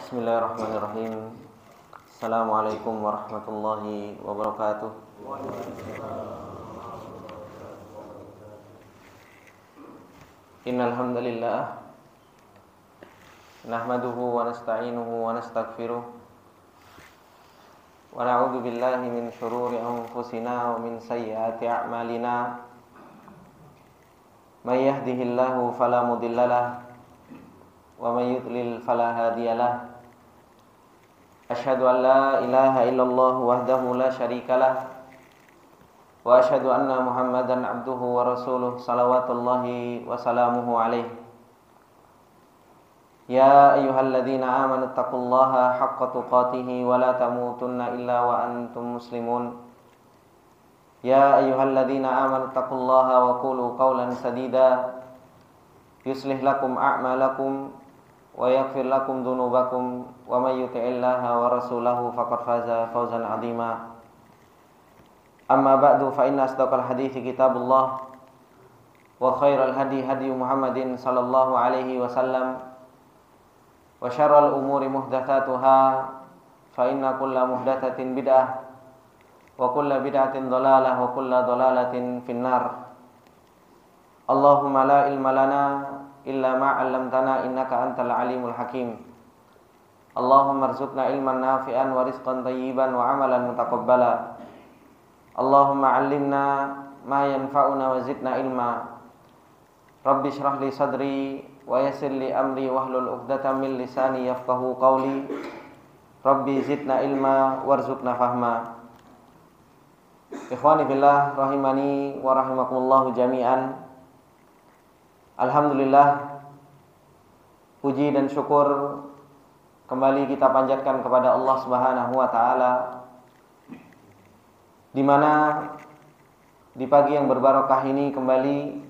Bismillahirrahmanirrahim. Assalamualaikum warahmatullahi wabarakatuh. Innal hamdalillah nahmaduhu wa nasta'inuhu wa nastaghfiruh wa na'udzu billahi min shururi anfusina wa min sayyiati a'malina. May yahdihillahu fala mudhillalah wa may yudlil fala hadiyalah. Asyhadu an la ilaha illallah wahdahu la syarikalah wa asyhadu anna Muhammadan abduhu wa rasuluh salawatullahi wa salamuhu alaihi. Ya ayyuhalladzina amanu taqullaha haqqa tuqatih wa la tamutunna illa wa antum muslimun. Ya ayyuhalladzina amanu taqullaha wa qulu qawlan sadida yuslih lakum a'malakum wa yaghfir lakum dhunubakum wa may yuti'illaha wa rasulahu faqad faza fawzan 'azima. Amma ba'du fa inna asdaqal hadithi kitabullah wa khairal hadi hadi Muhammadin sallallahu alaihi wasallam wa syarral umuri muhdatsatuha fa inna kulla muhdatsatin bid'ah wa kulla bid'atin dhalalah wa kulla dhalalatin finnar. Allahumma la ilma lana illa ma 'allamtana innaka antal alimul hakim. Allahumma arzuqna ilman nafi'an wa rizqan thayyiban wa 'amalan mutaqabbala. Allahumma 'allimna ma yanfa'una wa zidna ilma. Rabbi shrah li sadri wa yassir li amri wahlul 'uqdatam min lisani yafqahu qawli. Rabbi zidna ilma warzuqna fahma. Ikhwani fillah rahimani wa rahimakumullah jami'an. Alhamdulillah, puji dan syukur kembali kita panjatkan kepada Allah Subhanahu wa taala, di mana di pagi yang berbarokah ini kembali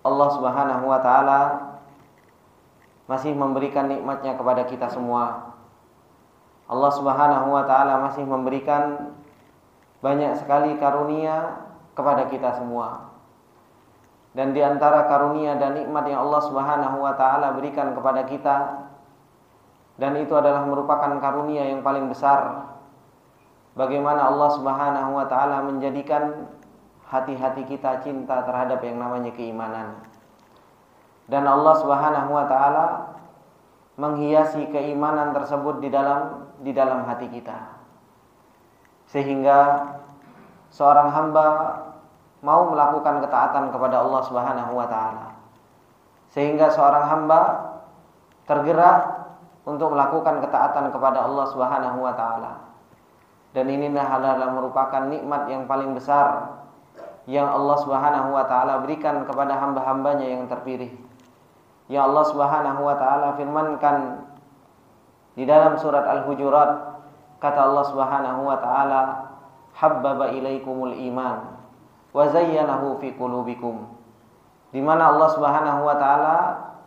Allah Subhanahu wa taala masih memberikan nikmatnya kepada kita semua. Allah Subhanahu wa taala masih memberikan banyak sekali karunia kepada kita semua. Dan di antara karunia dan nikmat yang Allah Subhanahu wa taala berikan kepada kita, dan itu adalah merupakan karunia yang paling besar, bagaimana Allah Subhanahu wa taala menjadikan hati-hati kita cinta terhadap yang namanya keimanan. Dan Allah Subhanahu wa taala menghiasi keimanan tersebut di dalam hati kita. Sehingga seorang hamba mau melakukan ketaatan kepada Allah Subhanahu wa taala, sehingga seorang hamba tergerak untuk melakukan ketaatan kepada Allah Subhanahu wa taala. Dan inilah adalah merupakan nikmat yang paling besar yang Allah Subhanahu wa taala berikan kepada hamba-hambanya yang terpilih. Yang Allah Subhanahu wa taala firmankan di dalam surat Al-Hujurat, kata Allah Subhanahu wa taala, habbaba ilaikumul iman wa zayyanahu fi qulubikum. Di mana Allah Subhanahu wa taala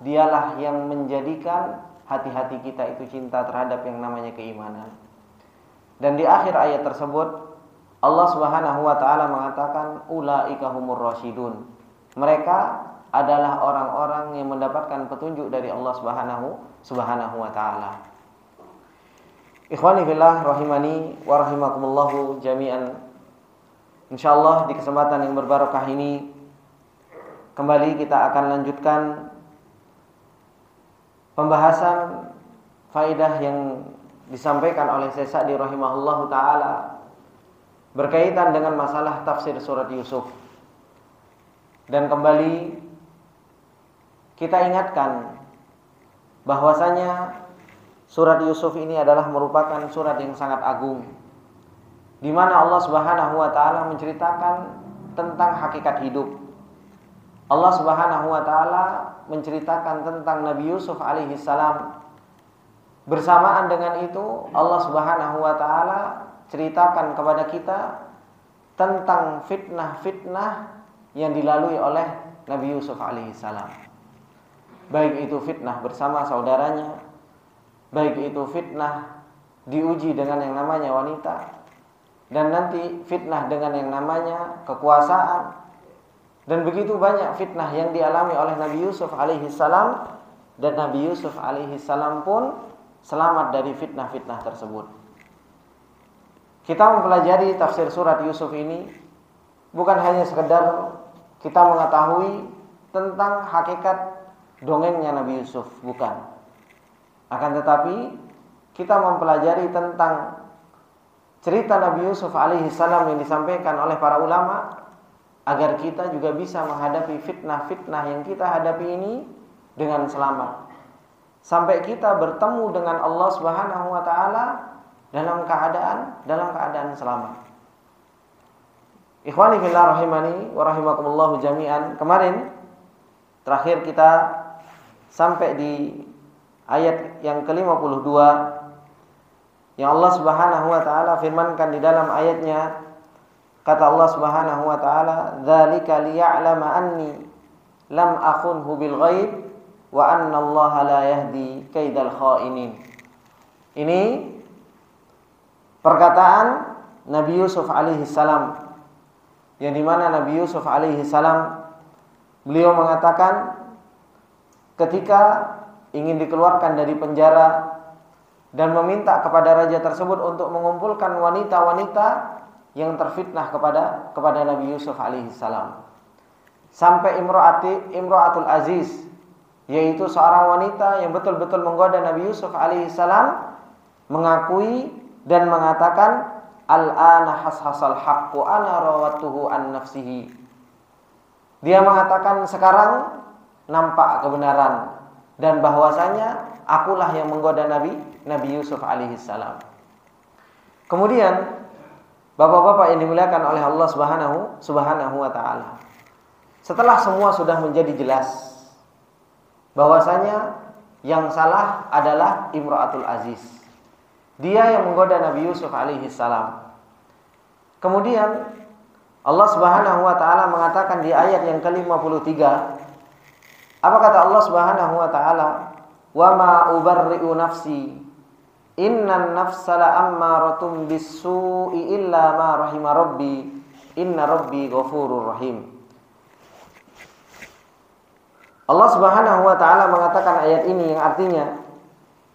dialah yang menjadikan hati-hati kita itu cinta terhadap yang namanya keimanan. Dan di akhir ayat tersebut Allah Subhanahu wa taala mengatakan ulaika humur rasyidun. Mereka adalah orang-orang yang mendapatkan petunjuk dari Allah Subhanahu wa taala. Ikhwani fillah rahimani wa rahimakumullah jami'an. Insyaallah di kesempatan yang berbarokah ini kembali kita akan lanjutkan pembahasan faidah yang disampaikan oleh Syekh Sa'di rahimahullahu taala berkaitan dengan masalah tafsir surat Yusuf. Dan kembali kita ingatkan bahwasanya surat Yusuf ini adalah merupakan surat yang sangat agung, di mana Allah Subhanahu wa taala menceritakan tentang hakikat hidup. Allah Subhanahu wa taala menceritakan tentang Nabi Yusuf alaihi salam. Bersamaan dengan itu Allah Subhanahu wa taala ceritakan kepada kita tentang fitnah-fitnah yang dilalui oleh Nabi Yusuf alaihi salam. Baik itu fitnah bersama saudaranya, baik itu fitnah diuji dengan yang namanya wanita, dan nanti fitnah dengan yang namanya kekuasaan. Dan begitu banyak fitnah yang dialami oleh Nabi Yusuf alaihi salam. Dan Nabi Yusuf alaihi salam pun selamat dari fitnah-fitnah tersebut. Kita mempelajari tafsir surat Yusuf ini bukan hanya sekedar kita mengetahui tentang hakikat dongengnya Nabi Yusuf, bukan. Akan tetapi kita mempelajari tentang cerita Nabi Yusuf alaihi salam yang disampaikan oleh para ulama agar kita juga bisa menghadapi fitnah-fitnah yang kita hadapi ini dengan selamat. Sampai kita bertemu dengan Allah Subhanahu wa taala dalam keadaan selamat. Ikhwani fillah rahimani wa rahimakumullah jami'an. Kemarin terakhir kita sampai di ayat yang ke-52 yang Allah Subhanahu wa taala firmankan di dalam ayatnya, kata Allah Subhanahu wa taala, "Dzalika liya'lama anni lam akhunhu bil ghaib wa anna Allah la yahdi kaidal kha'inin." Ini perkataan Nabi Yusuf alaihi salam, yang dimana Nabi Yusuf alaihi salam beliau mengatakan ketika ingin dikeluarkan dari penjara dan meminta kepada raja tersebut untuk mengumpulkan wanita-wanita yang terfitnah kepada Nabi Yusuf alaihi salam, sampai Imra'atul Aziz, yaitu seorang wanita yang betul-betul menggoda Nabi Yusuf alaihi salam, mengakui dan mengatakan, "Al-ana hashasal haqqu ana rawatuhu an nafsihi." Dia mengatakan sekarang nampak kebenaran dan bahwasanya akulah yang menggoda Nabi Yusuf alaihi salam. Kemudian bapak-bapak yang dimuliakan oleh Allah Subhanahu wa taala, setelah semua sudah menjadi jelas bahwasanya yang salah adalah Imra'atul Aziz, dia yang menggoda Nabi Yusuf alaihi salam. Kemudian Allah Subhanahu wa taala mengatakan di ayat yang ke-53, apa kata Allah Subhanahu wa taala? "Wa ma ubarri'u nafsi, innan nafsa la'ammaratun bis-su'i illa ma rahima rabbi, inna rabbi ghafurur rahim." Allah Subhanahu wa taala mengatakan ayat ini yang artinya,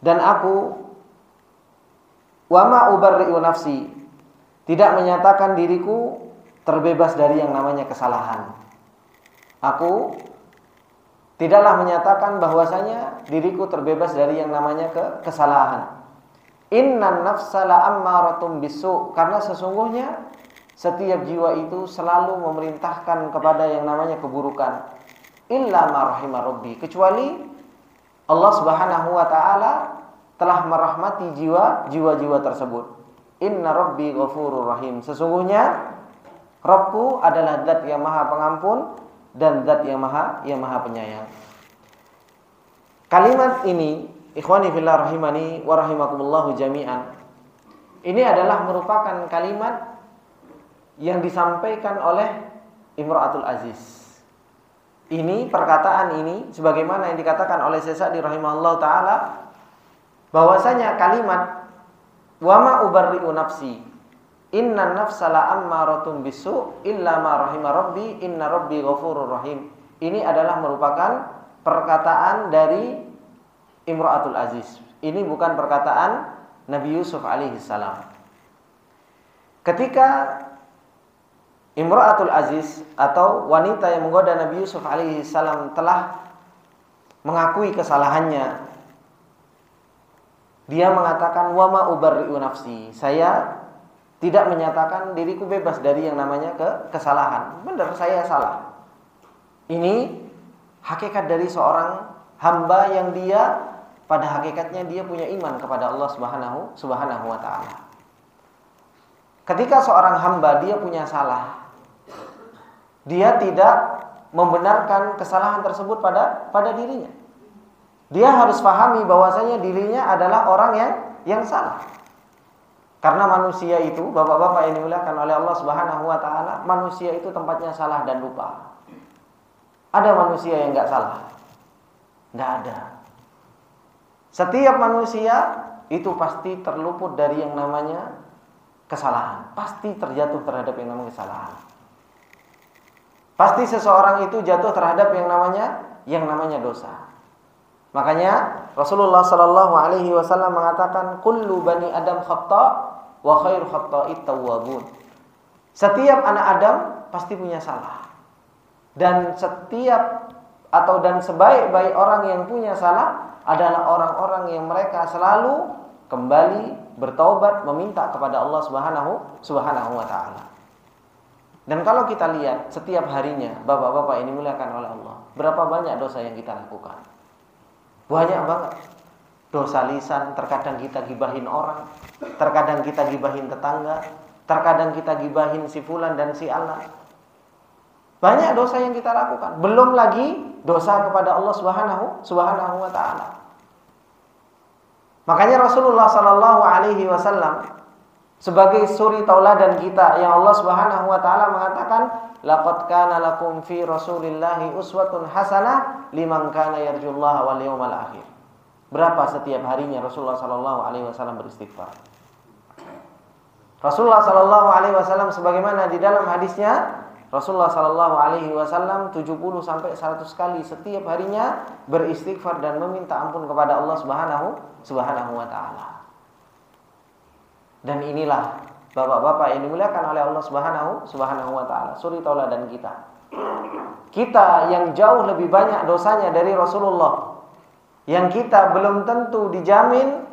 dan aku wa ma ubarri'u nafsi, tidak menyatakan diriku terbebas dari yang namanya kesalahan. Aku tidaklah menyatakan bahwasanya diriku terbebas dari yang namanya kesalahan. Innan nafsa la'ammaratun bisu, karena sesungguhnya setiap jiwa itu selalu memerintahkan kepada yang namanya keburukan. Illa ma rahima rabbi, kecuali Allah Subhanahu wa taala telah merahmati jiwa-jiwa tersebut. Inna rabbi ghafurur rahim, sesungguhnya Rabbku adalah zat yang maha pengampun dan zat yang maha penyayang. Kalimat ini, ikhwani fillah rahimani wa rahimakumullahu jami'an, ini adalah merupakan kalimat yang disampaikan oleh Imra'atul Aziz. Ini perkataan ini sebagaimana yang dikatakan oleh Syekh Sa'di rahimahullah taala, bahwasanya kalimat wa ma ubarri'u nafsi, innan nafsa la'ammaratun bisu illa ma rahima rabbi, inna rabbi ghafurur rahim, ini adalah merupakan perkataan dari Imra'atul Aziz. Ini bukan perkataan Nabi Yusuf alaihi salam. Ketika Imra'atul Aziz atau wanita yang menggoda Nabi Yusuf alaihi salam telah mengakui kesalahannya, dia mengatakan wa ma ubarri'u nafsi, saya tidak menyatakan diriku bebas dari yang namanya kesalahan. Benar, saya salah. Ini hakikat dari seorang hamba yang dia pada hakikatnya dia punya iman kepada Allah Subhanahu wa taala. Ketika seorang hamba dia punya salah, dia tidak membenarkan kesalahan tersebut pada dirinya. Dia harus pahami bahwasanya dirinya adalah orang yang salah. Karena manusia itu, bapak-bapak yang dimuliakan oleh Allah Subhanahu wa taala, manusia itu tempatnya salah dan lupa. Ada manusia yang enggak salah? Enggak ada. Setiap manusia itu pasti terluput dari yang namanya kesalahan. Pasti terjatuh terhadap yang namanya kesalahan. Pasti seseorang itu jatuh terhadap yang namanya dosa. Makanya Rasulullah sallallahu alaihi wasallam mengatakan kullu bani Adam khata wa khairu khata'it tawwabun. Setiap anak Adam pasti punya salah. Dan sebaik-baik orang yang punya salah adalah orang-orang yang mereka selalu kembali bertaubat meminta kepada Allah Subhanahu wa taala. Dan kalau kita lihat setiap harinya, bapak-bapak ini dimuliakan oleh Allah, berapa banyak dosa yang kita lakukan? Banyak banget. Dosa lisan, terkadang kita gibahin orang, terkadang kita gibahin tetangga, terkadang kita gibahin si fulan dan si alan. Banyak dosa yang kita lakukan. Belum lagi dosa kepada Allah Subhanahu wa taala. Makanya Rasulullah sallallahu alaihi wasallam sebagai suri tauladan kita yang Allah Subhanahu wa taala mengatakan laqad kana lakum fi Rasulillahi uswatun hasanah liman kana yarjullaha wal yawmal akhir. Berapa setiap harinya Rasulullah sallallahu alaihi wasallam beristighfar? Rasulullah sallallahu alaihi wasallam sebagaimana di dalam hadisnya, Rasulullah sallallahu alaihi wasallam 70 sampai 100 kali setiap harinya beristighfar dan meminta ampun kepada Allah Subhanahu wa taala. Dan inilah bapak-bapak yang dimuliakan oleh Allah Subhanahu wa taala, suri tauladan kita. Kita yang jauh lebih banyak dosanya dari Rasulullah, yang kita belum tentu dijamin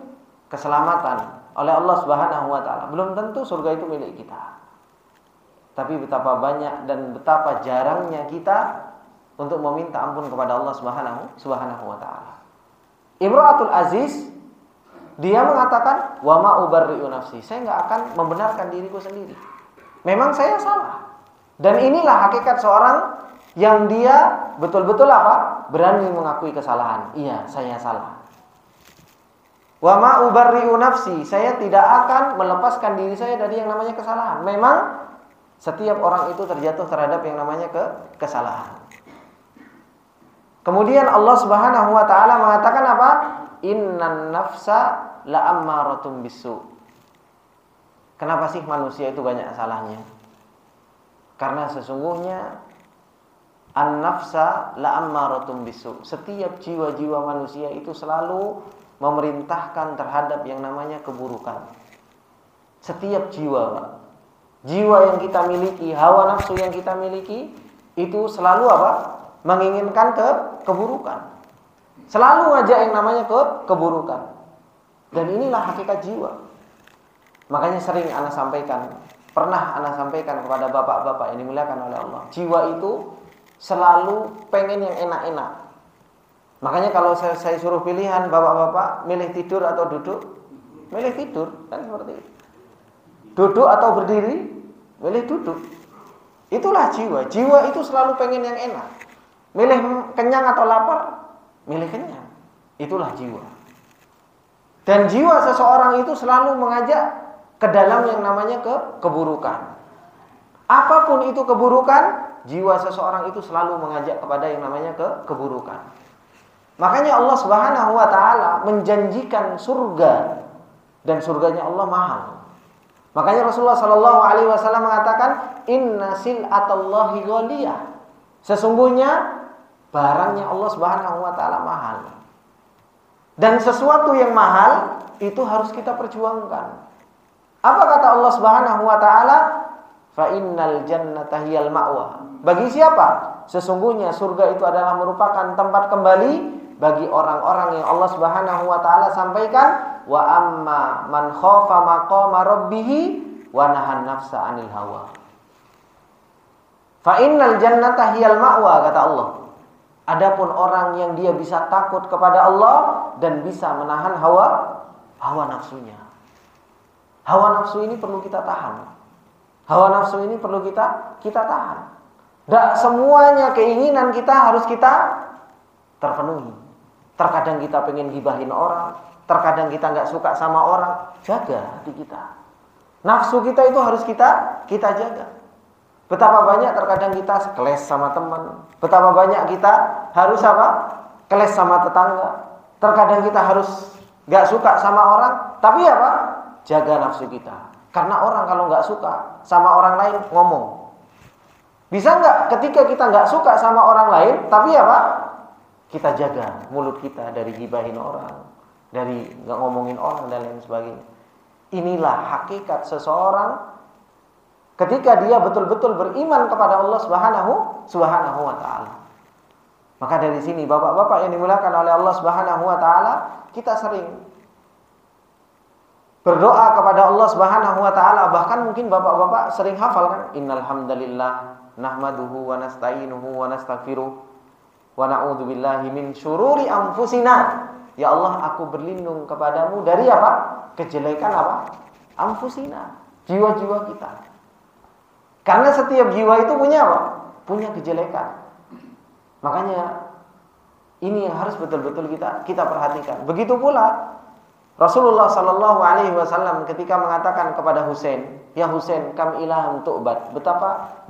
keselamatan oleh Allah Subhanahu wa taala. Belum tentu surga itu milik kita. Tapi betapa banyak dan betapa jarangnya kita untuk meminta ampun kepada Allah Subhanahu wa taala. Imra'atul Aziz dia mengatakan wa ma ubarri'u nafsi. Saya enggak akan membenarkan diriku sendiri. Memang saya salah. Dan inilah hakikat seorang yang dia betul-betul apa? Berani mengakui kesalahan. Iya, saya salah. Wa ma ubarri'u nafsi. Saya tidak akan melepaskan diri saya dari yang namanya kesalahan. Memang setiap orang itu terjatuh terhadap yang namanya kesalahan. Kemudian Allah Subhanahu wa taala mengatakan apa? Innan nafsa la'ammaratun bisu. Kenapa sih manusia itu banyak salahnya? Karena sesungguhnya an-nafsa la'ammaratun bisu. Setiap jiwa-jiwa manusia itu selalu memerintahkan terhadap yang namanya keburukan. Setiap jiwa, Pak. Jiwa yang kita miliki, hawa nafsu yang kita miliki itu selalu apa? Menginginkan keburukan. Selalu ngajak yang namanya keburukan. Dan inilah hakikat jiwa. Makanya sering pernah ana sampaikan kepada bapak-bapak yang dimuliakan oleh Allah. Jiwa itu selalu pengen yang enak-enak. Makanya kalau saya suruh pilihan bapak-bapak milih tidur atau duduk, milih tidur, kan seperti itu. Duduk atau berdiri, milih duduk. Itulah jiwa. Jiwa itu selalu pengen yang enak. Milih kenyang atau lapar, milih kenyang. Itulah jiwa. Dan jiwa seseorang itu selalu mengajak ke dalam yang namanya keburukan. Apapun itu keburukan, jiwa seseorang itu selalu mengajak kepada yang namanya keburukan. Makanya Allah Subhanahu wa taala menjanjikan surga, dan surganya Allah mahal. Makanya Rasulullah sallallahu alaihi wasallam mengatakan inna sil'atallahi ghaliyah. Sesungguhnya barangnya Allah Subhanahu wa taala mahal. Dan sesuatu yang mahal itu harus kita perjuangkan. Apa kata Allah Subhanahu wa taala? Fa innal jannata hiyal ma'wa. Bagi siapa? Sesungguhnya surga itu adalah merupakan tempat kembali bagi orang-orang yang Allah Subhanahu wa taala sampaikan wa amma man khafa maqama rabbih wa nahan nafsa 'anil hawa. Fa innal jannata hiyal ma'wa kata Allah. Adapun orang yang dia bisa takut kepada Allah dan bisa menahan hawa nafsunya. Hawa nafsu ini perlu kita tahan. Hawa nafsu ini perlu kita tahan. Tidak semuanya keinginan kita harus kita terpenuhi. Terkadang kita pengen gibahin orang, terkadang kita nggak suka sama orang. Jaga hati kita. Nafsu kita itu harus kita jaga. Betapa banyak terkadang kita keles sama teman. Betapa banyak kita harus apa? Keles sama tetangga. Terkadang kita harus gak suka sama orang. Tapi apa? Jaga nafsu kita. Karena orang kalau gak suka sama orang lain ngomong. Bisa gak ketika kita gak suka sama orang lain, tapi apa? kita jaga mulut kita dari gibahin orang, dari nggak ngomongin orang dan lain sebagainya. Inilah hakikat seseorang ketika dia betul-betul beriman kepada Allah Subhanahu wa taala. Maka dari sini bapak-bapak yang dimuliakan oleh Allah Subhanahu wa taala, kita sering berdoa kepada Allah Subhanahu wa taala, bahkan mungkin bapak-bapak sering hafal kan, innal hamdalillah nahmaduhu wa nasta'inuhu wa nastaghfiruh wa na'udzu billahi min syururi anfusina. Ya Allah, aku berlindung kepadamu dari apa? Kejelekan apa? Anfusina, jiwa-jiwa kita. Karena setiap jiwa itu punya apa? Punya kejelekan. Makanya ini yang harus betul-betul kita perhatikan. Begitu pula Rasulullah sallallahu alaihi wasallam ketika mengatakan kepada Husain, "Ya Husain, kam ilahun tu'bad."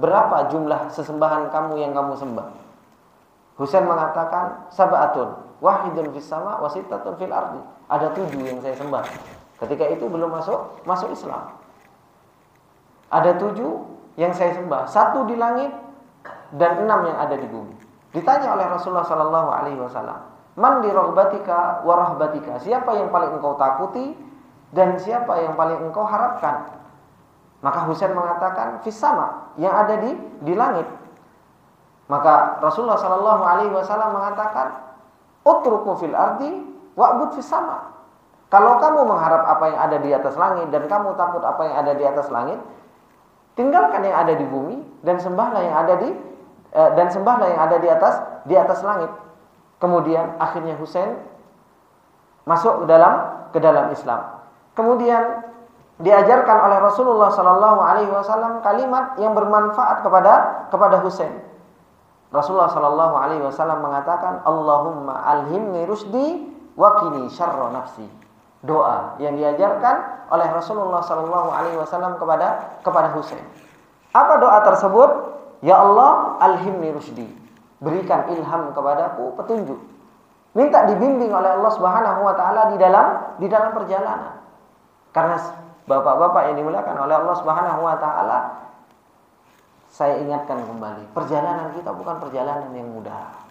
Berapa jumlah sesembahan kamu yang kamu sembah? Husain mengatakan, "Sab'atun, wahidun fis sama wa sittatun fil ardi." Ada 7 yang saya sembah. Ketika itu belum masuk Islam. Ada 7 yang saya sembah, 1 di langit dan 6 yang ada di bumi. Ditanya oleh Rasulullah sallallahu alaihi wasallam, "Man li raghbatika wa rahbatika?" Siapa yang paling engkau takuti dan siapa yang paling engkau harapkan? Maka Husain mengatakan, "Fis sama," yang ada di langit. Maka Rasulullah sallallahu alaihi wasallam mengatakan, "Utruku fil ardi wa'bud fis sama." Kalau kamu mengharap apa yang ada di atas langit dan kamu takut apa yang ada di atas langit, tinggalkan yang ada di bumi dan sembahlah yang ada di atas langit. Kemudian akhirnya Husain masuk ke dalam Islam. Kemudian diajarkan oleh Rasulullah sallallahu alaihi wasallam kalimat yang bermanfaat kepada Husain. Rasulullah sallallahu alaihi wasallam mengatakan, "Allahumma alhimni rusdi wa qini syarra nafsi." Doa yang diajarkan oleh Rasulullah sallallahu alaihi wasallam kepada Husain. Apa doa tersebut? Ya Allah, alhimni rusdi. Berikan ilham kepadaku petunjuk. Minta dibimbing oleh Allah Subhanahu wa taala di dalam perjalanan. Karena bapak-bapak yang dimuliakan oleh Allah Subhanahu wa taala, saya ingatkan kembali, perjalanan kita bukan perjalanan yang mudah.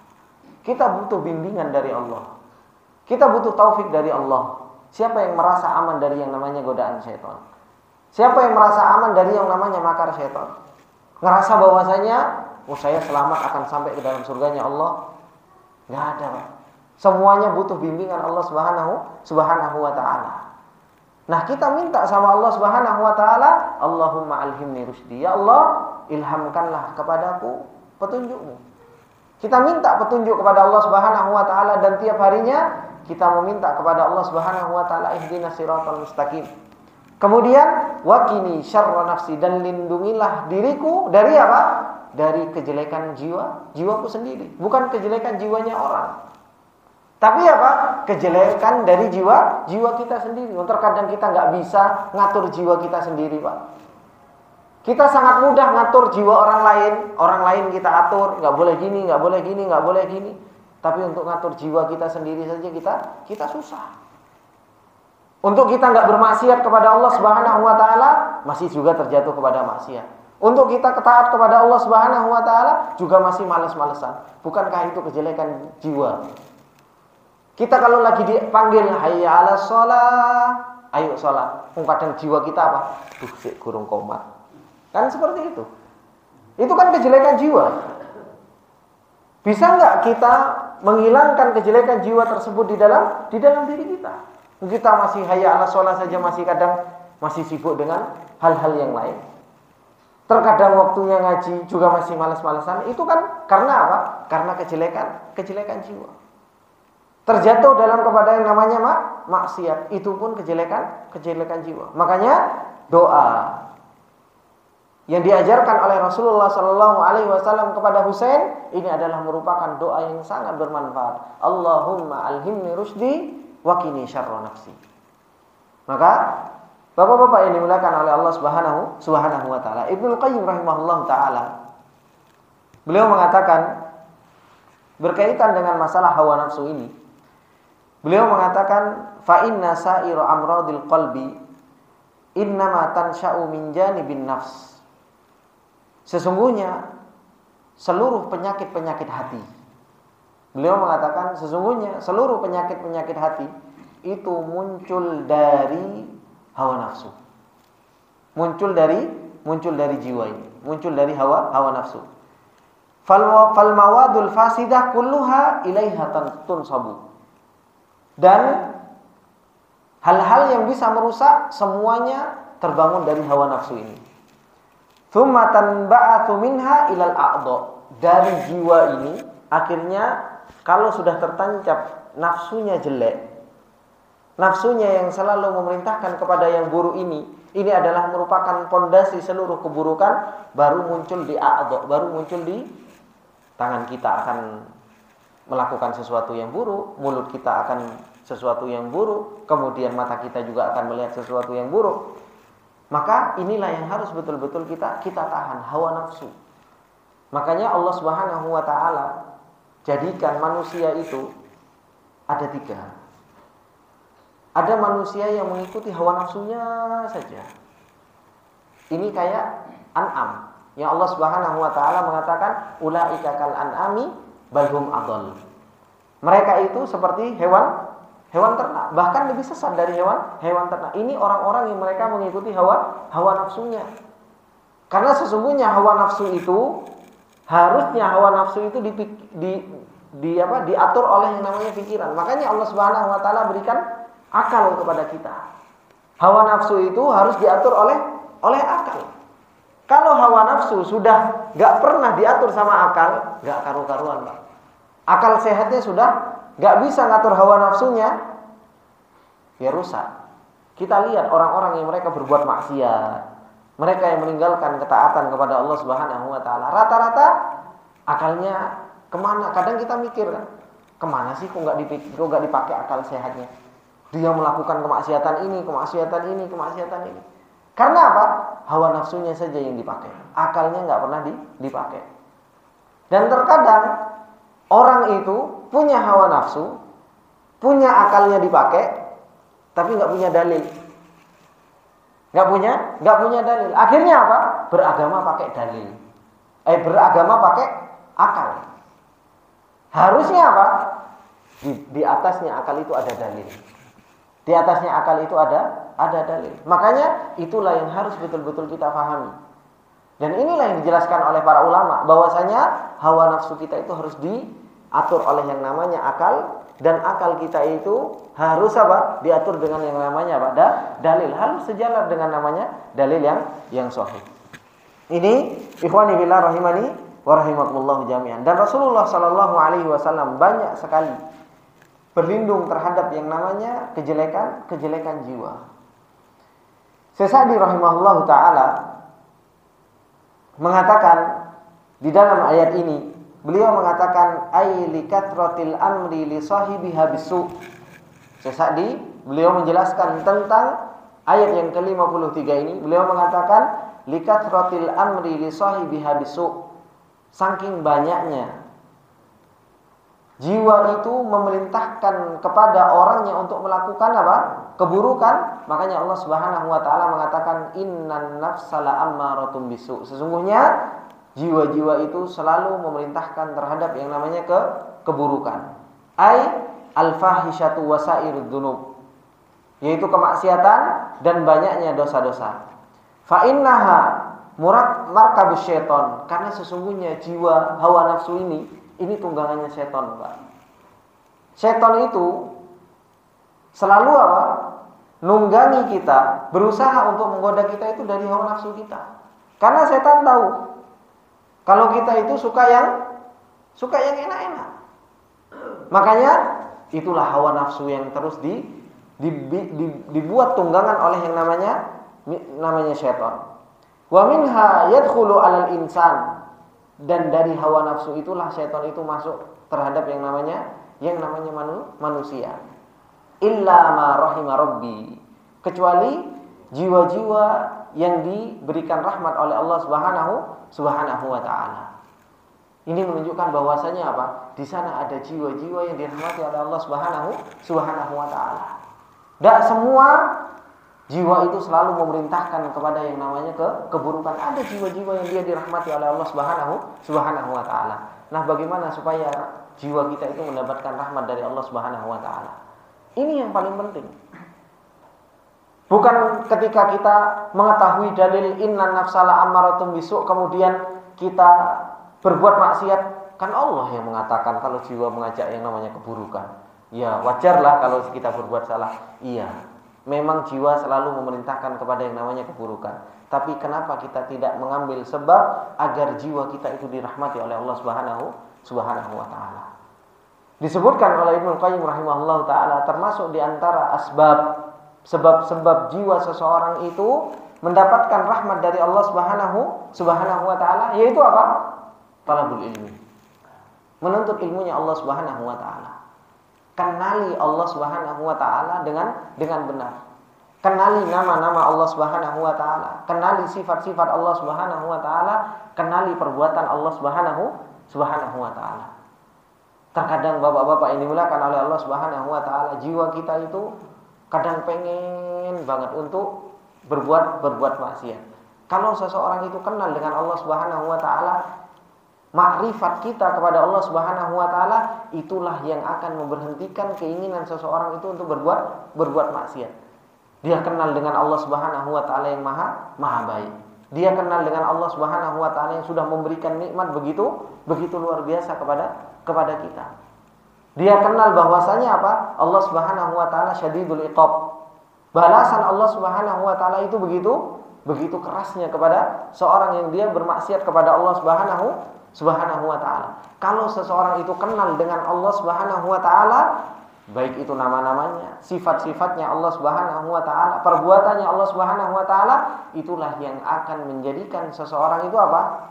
Kita butuh bimbingan dari Allah. Kita butuh taufik dari Allah. Siapa yang merasa aman dari yang namanya godaan syaitan? Siapa yang merasa aman dari yang namanya makar syaitan? Ngerasa bahwasanya, saya selamat akan sampai ke dalam surganya Allah? Nggak ada, Pak. Semuanya butuh bimbingan Allah Subhanahu wa taala. Nah, kita minta sama Allah Subhanahu wa taala, Allahumma alhimni rusdi. Ya Allah, ilhamkanlah kepadaku petunjukmu. Kita minta petunjuk kepada Allah Subhanahu wa taala dan tiap harinya kita meminta kepada Allah Subhanahu wa taala, ihdinas siratal mustaqim. Kemudian waqini syarra nafsi, dan lindungilah diriku dari apa? Dari kejelekan jiwaku sendiri, bukan kejelekan jiwanya orang. Tapi apa? Kejelekan dari jiwa kita sendiri. Terkadang kita nggak bisa ngatur jiwa kita sendiri, Pak. Kita sangat mudah ngatur jiwa orang lain kita atur, nggak boleh gini, nggak boleh gini, nggak boleh gini. Tapi untuk ngatur jiwa kita sendiri saja kita susah. Untuk kita nggak bermaksiat kepada Allah Subhanahu wa taala, masih juga terjatuh kepada maksiat. Untuk kita taat kepada Allah Subhanahu wa taala, juga masih malas-malesan. Bukankah itu kejelekan jiwa? Kita kalau lagi dipanggil hayya 'alas shalah, ayo salat. Kadang jiwa kita apa? Sik gurung komat. Kan seperti itu. Itu kan kejelekan jiwa. Bisa nggak kita menghilangkan kejelekan jiwa tersebut di dalam diri kita? Kita masih hayya 'alas shalah saja masih sibuk dengan hal-hal yang lain. Terkadang waktunya ngaji juga masih malas-malesan. Itu kan karena apa? Karena kejelekan jiwa. Terjatuh kepada yang namanya maksiat, itu pun kejelekan jiwa. Makanya doa yang diajarkan oleh Rasulullah sallallahu alaihi wasallam kepada Husain ini adalah merupakan doa yang sangat bermanfaat. Allahumma alhimni rusdi wa qini syarra nafsi. Maka bapak-bapak yang dimuliakan oleh Allah Subhanahu wa taala, Ibnu Qayyim rahimahullahu taala, beliau mengatakan berkaitan dengan masalah hawa nafsu ini. Beliau mengatakan fa inna sa'iru amradil qalbi innama tansha'u min janibin nafs. Sesungguhnya seluruh penyakit-penyakit hati Beliau mengatakan sesungguhnya seluruh penyakit-penyakit hati itu muncul dari hawa nafsu. Muncul dari jiwa ini, muncul dari hawa nafsu. Fal mawadul fasidah kulluha ilaiha tunsabu. Dan hal-hal yang bisa merusak semuanya terbangun dari hawa nafsu ini. Tsumma tanba'athu minha ilal a'dha. Dari jiwa ini akhirnya kalau sudah tertancap nafsunya jelek, nafsunya yang selalu memerintahkan kepada yang buruk ini adalah merupakan pondasi seluruh keburukan, baru muncul di a'dha, baru muncul di tangan kita akan melakukan sesuatu yang buruk, mulut kita akan sesuatu yang buruk, kemudian mata kita juga akan melihat sesuatu yang buruk. Maka inilah yang harus betul-betul kita tahan, hawa nafsu. Makanya Allah Subhanahu wa taala jadikan manusia itu ada 3. Ada manusia yang mengikuti hawa nafsunya saja. Ini kayak an'am. Yang Allah Subhanahu wa taala mengatakan ulaika kal an'ami bal hum adall. Mereka itu seperti hewan ternak, bahkan lebih sesat dari hewan ternak. Ini orang-orang yang mereka mengikuti hawa nafsunya. Karena sesungguhnya hawa nafsu itu diatur oleh yang namanya pikiran. Makanya Allah Subhanahu wa taala berikan akal kepada kita. Hawa nafsu itu harus diatur oleh akal. Kalau hawa nafsu sudah gak pernah diatur sama akal, gak karu-karuan, Pak. Akal sehatnya sudah gak bisa ngatur hawa nafsunya, ya rusak. Kita lihat orang-orang yang mereka berbuat maksiat, mereka yang meninggalkan ketaatan kepada Allah Subhanahu wa taala, rata-rata akalnya kemana? Kadang kita mikir kan, kemana sih kok gak dipakai akal sehatnya? Dia melakukan kemaksiatan ini. Karena apa? Hawa nafsunya saja yang dipakai, akalnya gak pernah dipakai. Dan terkadang orang itu punya hawa nafsu, punya akalnya dipakai, tapi gak punya dalil. Gak punya dalil. Akhirnya apa? Beragama pakai dalil. Beragama pakai akal. Harusnya apa? Di atasnya akal itu ada dalil. Di atasnya akal itu ada dalil. Makanya itulah yang harus betul-betul kita pahami. Dan inilah yang dijelaskan oleh para ulama, bahwasanya hawa nafsu kita itu harus diatur oleh yang namanya akal, dan akal kita itu harus apa? Diatur dengan yang namanya apa? Dalil. Harus sejalan dengan namanya dalil yang sahih. Ini ikhwani billah rahimani wa rahimakumullah jami'an. Dan Rasulullah sallallahu alaihi wasallam banyak sekali berlindung terhadap yang namanya kejelekan jiwa. Sesadi rahimahullah taala mengatakan di dalam ayat ini, beliau mengatakan ailikatratil amri li sahibiha bisu. Sesadi beliau menjelaskan tentang ayat yang ke-53 ini, beliau mengatakan likatratil amri li sahibiha bisu. Saking banyaknya jiwa itu memerintahkan kepada orangnya untuk melakukan apa? Keburukan. Makanya Allah Subhanahu wa taala mengatakan innan nafsala ammaratun bisu. Sesungguhnya jiwa-jiwa itu selalu memerintahkan terhadap yang namanya keburukan. Al-fahishatu wasairud dzunub, yaitu kemaksiatan dan banyaknya dosa-dosa. Fa innaha markabus syaiton, karena sesungguhnya jiwa hawa nafsu ini tunggangannya setan, Pak. Setan itu selalu apa? Nunggangi kita, berusaha untuk menggoda kita itu dari hawa nafsu kita. Karena setan tahu kalau kita itu suka yang enak-enak. Makanya itulah hawa nafsu yang terus dibuat tunggangan oleh yang namanya setan. Wa minha yadkhulu 'alal insan. Dan dari hawa nafsu itulah setan itu masuk terhadap yang namanya manusia. Illa ma rahima rabbi, kecuali jiwa-jiwa yang diberikan rahmat oleh Allah Subhanahu wa taala. Ini menunjukkan bahwasanya apa? Di sana ada jiwa-jiwa yang dirahmati oleh Allah Subhanahu wa taala. Tidak semua jiwa itu selalu memerintahkan kepada yang namanya keburukan. Ada jiwa-jiwa yang dia dirahmati oleh Allah Subhanahu wa taala. Nah, bagaimana supaya jiwa kita itu mendapatkan rahmat dari Allah Subhanahu wa taala? Ini yang paling penting. Bukan ketika kita mengetahui dalil inna nafsala ammaratun bisu kemudian kita berbuat maksiat, kan Allah yang mengatakan kalau jiwa mengajak yang namanya keburukan. Ya, wajarlah kalau kita berbuat salah. Iya, memang jiwa selalu memerintahkan kepada yang namanya keburukan. Tapi kenapa kita tidak mengambil sebab agar jiwa kita itu dirahmati oleh Allah Subhanahu wa taala? Disebutkan oleh Ibnu Qayyim rahimahullah taala termasuk di antara sebab-sebab jiwa seseorang itu mendapatkan rahmat dari Allah Subhanahu wa taala, yaitu apa? Talabul ilmi. Menuntut ilmunya Allah Subhanahu wa taala. Kenali Allah Subhanahu wa taala dengan benar. Kenali nama-nama Allah Subhanahu wa taala, kenali sifat-sifat Allah Subhanahu wa taala, kenali perbuatan Allah Subhanahu wa taala. Terkadang bapak-bapak ini dimuliakan oleh Allah Subhanahu wa taala, jiwa kita itu kadang pengen banget untuk berbuat maksiat. Kalau seseorang itu kenal dengan Allah Subhanahu wa taala, makrifat kita kepada Allah Subhanahu wa taala, itulah yang akan memberhentikan keinginan seseorang itu untuk berbuat maksiat. Dia kenal dengan Allah Subhanahu wa taala yang maha baik. Dia kenal dengan Allah Subhanahu wa taala yang sudah memberikan nikmat begitu luar biasa kepada kita. Dia kenal bahwasanya apa? Allah Subhanahu wa taala syadidul iqab. Balasan Allah Subhanahu wa taala itu begitu kerasnya kepada seorang yang dia bermaksiat kepada Allah Subhanahu wa taala. Kalau seseorang itu kenal dengan Allah Subhanahu wa taala, baik itu nama-namanya, sifat-sifatnya Allah Subhanahu wa taala, perbuatannya Allah Subhanahu wa taala, itulah yang akan menjadikan seseorang itu apa?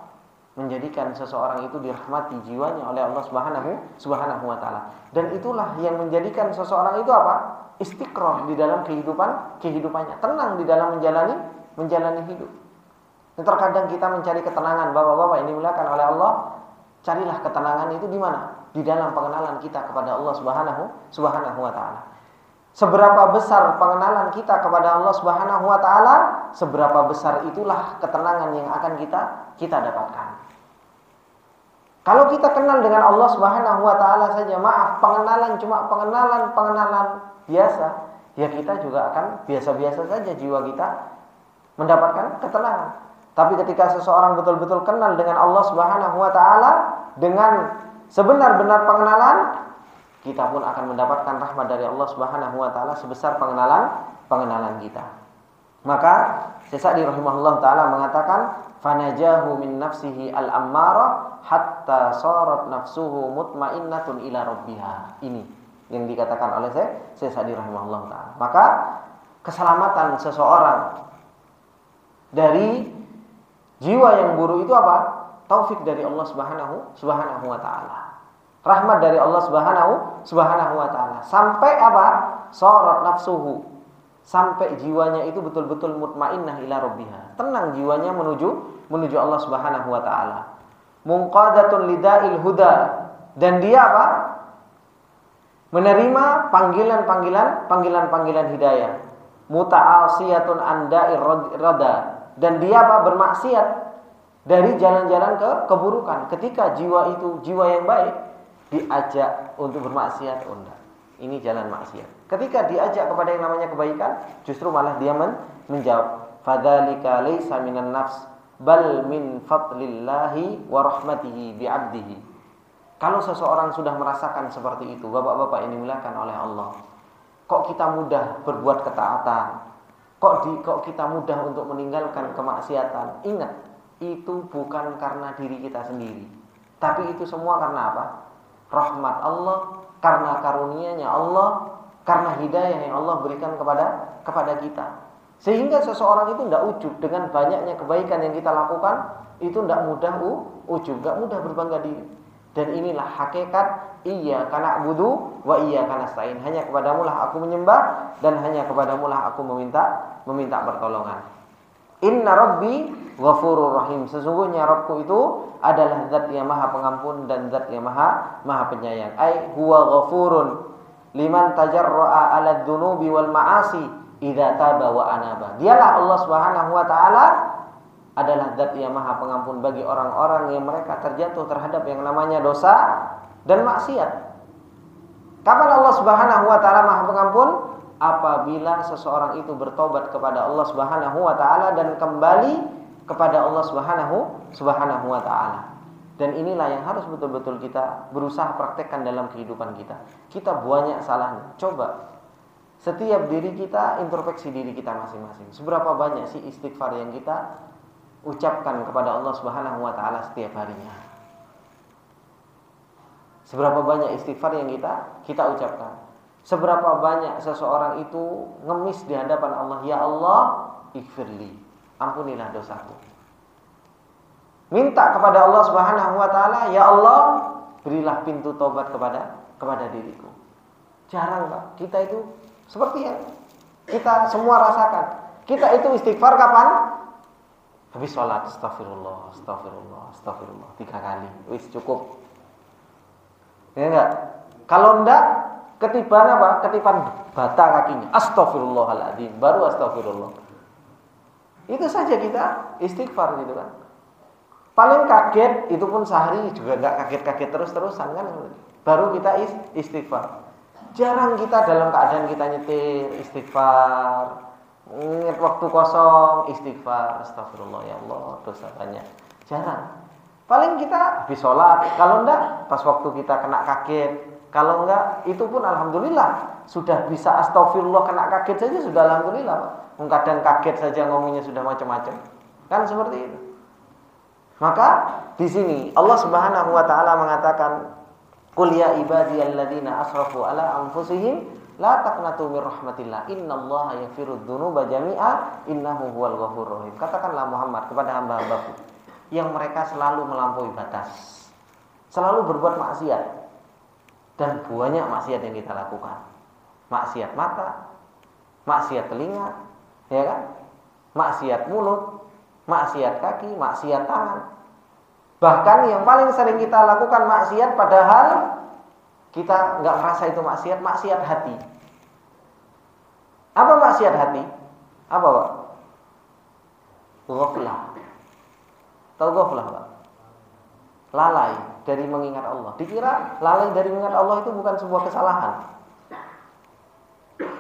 Menjadikan seseorang itu dirahmati jiwanya oleh Allah Subhanahu wa taala. Dan itulah yang menjadikan seseorang itu apa? Istiqrah di dalam kehidupannya, tenang di dalam menjalani hidup. Dan terkadang kita mencari ketenangan, bapak-bapak ini dimuliakan oleh Allah, carilah ketenangan itu di mana? Di dalam pengenalan kita kepada Allah Subhanahu wa taala. Seberapa besar pengenalan kita kepada Allah Subhanahu wa taala, seberapa besar itulah ketenangan yang akan kita dapatkan. Kalau kita kenal dengan Allah Subhanahu wa taala saja, maaf, pengenalan cuma pengenalan biasa, ya kita juga akan biasa-biasa saja jiwa kita mendapatkan ketenangan. Tapi ketika seseorang betul-betul kenal dengan Allah Subhanahu wa taala dengan sebenar-benar pengenalan, kita pun akan mendapatkan rahmat dari Allah Subhanahu wa taala sebesar pengenalan kita. Maka Syekh Sa'di rahimahullah taala mengatakan, "Fanajahu min nafsihi al-ammarah hatta sarat nafsuhu mutmainnatun ila rabbiha." Ini yang dikatakan oleh Syekh Sa'di rahimahullah taala. Maka keselamatan seseorang dari jiwa yang buruk itu apa? Taufik dari Allah Subhanahu wa taala. Rahmat dari Allah Subhanahu wa taala. Sampai apa? Sarat nafsuhu. Sampai jiwanya itu betul-betul mutmainnah ila rabbiha. Tenang jiwanya menuju Allah Subhanahu wa taala. Munqadatun lida'il huda. Dan dia apa? Menerima panggilan hidayah. Muta'asiyatun anda'ir rada. Dan dia apa? Bermaksiat dari jalan-jalan keburukan. Ketika jiwa itu jiwa yang baik, diajak untuk bermaksiat, enggak. Ini jalan maksiat. Ketika diajak kepada yang namanya kebaikan, justru malah dia menjawab, fadzalika laisa minan nafs bal min fadlillahi wa rahmatihi bi'abdihi. Kalau seseorang sudah merasakan seperti itu, bapak-bapak ini dimuliakan oleh Allah, kok kita mudah berbuat ketaatan, kok kita mudah untuk meninggalkan kemaksiatan. Ingat, itu bukan karena diri kita sendiri, tapi itu semua karena apa? Rahmat Allah, karena karunia-Nya Allah, karena hidayah yang Allah berikan kepada kita. Sehingga seseorang itu tidak ujub dengan banyaknya kebaikan yang kita lakukan, itu tidak mudah ujub, tidak mudah berbangga diri. Dan inilah hakikat iyyaka na'budu wa iyyaka nasta'in. Hanya kepadamulah aku menyembah dan hanya kepadamulah aku meminta pertolongan. Inna rabbi ghafurur rahim. Sesungguhnya Rabbku itu adalah zat yang maha pengampun dan zat yang maha penyayang. Ai huwa ghafurun liman tajarra'a 'ala dzunubi wal ma'asi idza taba wa anaba. Dialah Allah Subhanahu wa taala adalah zat yang maha pengampun bagi orang-orang yang mereka terjatuh terhadap yang namanya dosa dan maksiat. Kapan Allah Subhanahu wa taala maha pengampun? Apabila seseorang itu bertobat kepada Allah Subhanahu wa taala dan kembali kepada Allah Subhanahu wa taala. Dan inilah yang harus betul-betul kita berusaha praktekkan dalam kehidupan kita. Kita banyak salahnya. Coba setiap diri kita introspeksi diri kita masing-masing. Seberapa banyak sih istighfar yang kita ucapkan kepada Allah Subhanahu wa taala setiap harinya? Seberapa banyak istighfar yang kita ucapkan? Seberapa banyak seseorang itu ngemis di hadapan Allah, ya Allah, ighfirli, ampunilah dosaku. Minta kepada Allah Subhanahu wa taala, ya Allah, berilah pintu tobat kepada diriku. Jarang, Pak. Kita itu seperti yang kita semua rasakan. Kita itu istighfar kapan? Habis sholat, astagfirullah, astagfirullah, astagfirullah 3 kali. Wis cukup. Ya enggak? Kalau enggak, ketiban apa? Ketiban bata kakinya. Astagfirullahaladzim, baru astagfirullah. Itu saja kita istighfar gitu kan. Paling kaget itu pun sehari juga enggak kaget-kaget terus-terusan kan. Baru kita istighfar. Jarang kita dalam keadaan kita nyetir istighfar, ingat waktu kosong istighfar, astagfirullah ya Allah, dosa banyak. Jarang. Paling kita habis sholat, kalau enggak pas waktu kita kena kaget, kalau enggak itu pun alhamdulillah sudah bisa astagfirullah kena kaget saja sudah alhamdulillah, Pak. Kadang kaget saja ngomongnya sudah macam-macam. Kan seperti itu. Maka di sini Allah Subhanahu wa taala mengatakan, "Qul ya ibadiyalladzina asrafu ala anfusihim la taqnatu mir rahmatillah. Innallaha yaghfirudz dzunuba jami'a innahu huwal ghafurur rahim." Katakanlah Muhammad kepada hamba-hambaku yang mereka selalu melampaui batas, selalu berbuat maksiat. Dan banyak maksiat yang kita lakukan. Maksiat mata, maksiat telinga, ya kan? Maksiat mulut, maksiat kaki, maksiat tangan. Bahkan yang paling sering kita lakukan maksiat padahal kita enggak merasa itu maksiat, maksiat hati. Apa maksiat hati? Apa, Pak? Ghaflah. Tahu ghaflah, Pak? Lalai dari mengingat Allah. Dikira lalai dari mengingat Allah itu bukan sebuah kesalahan.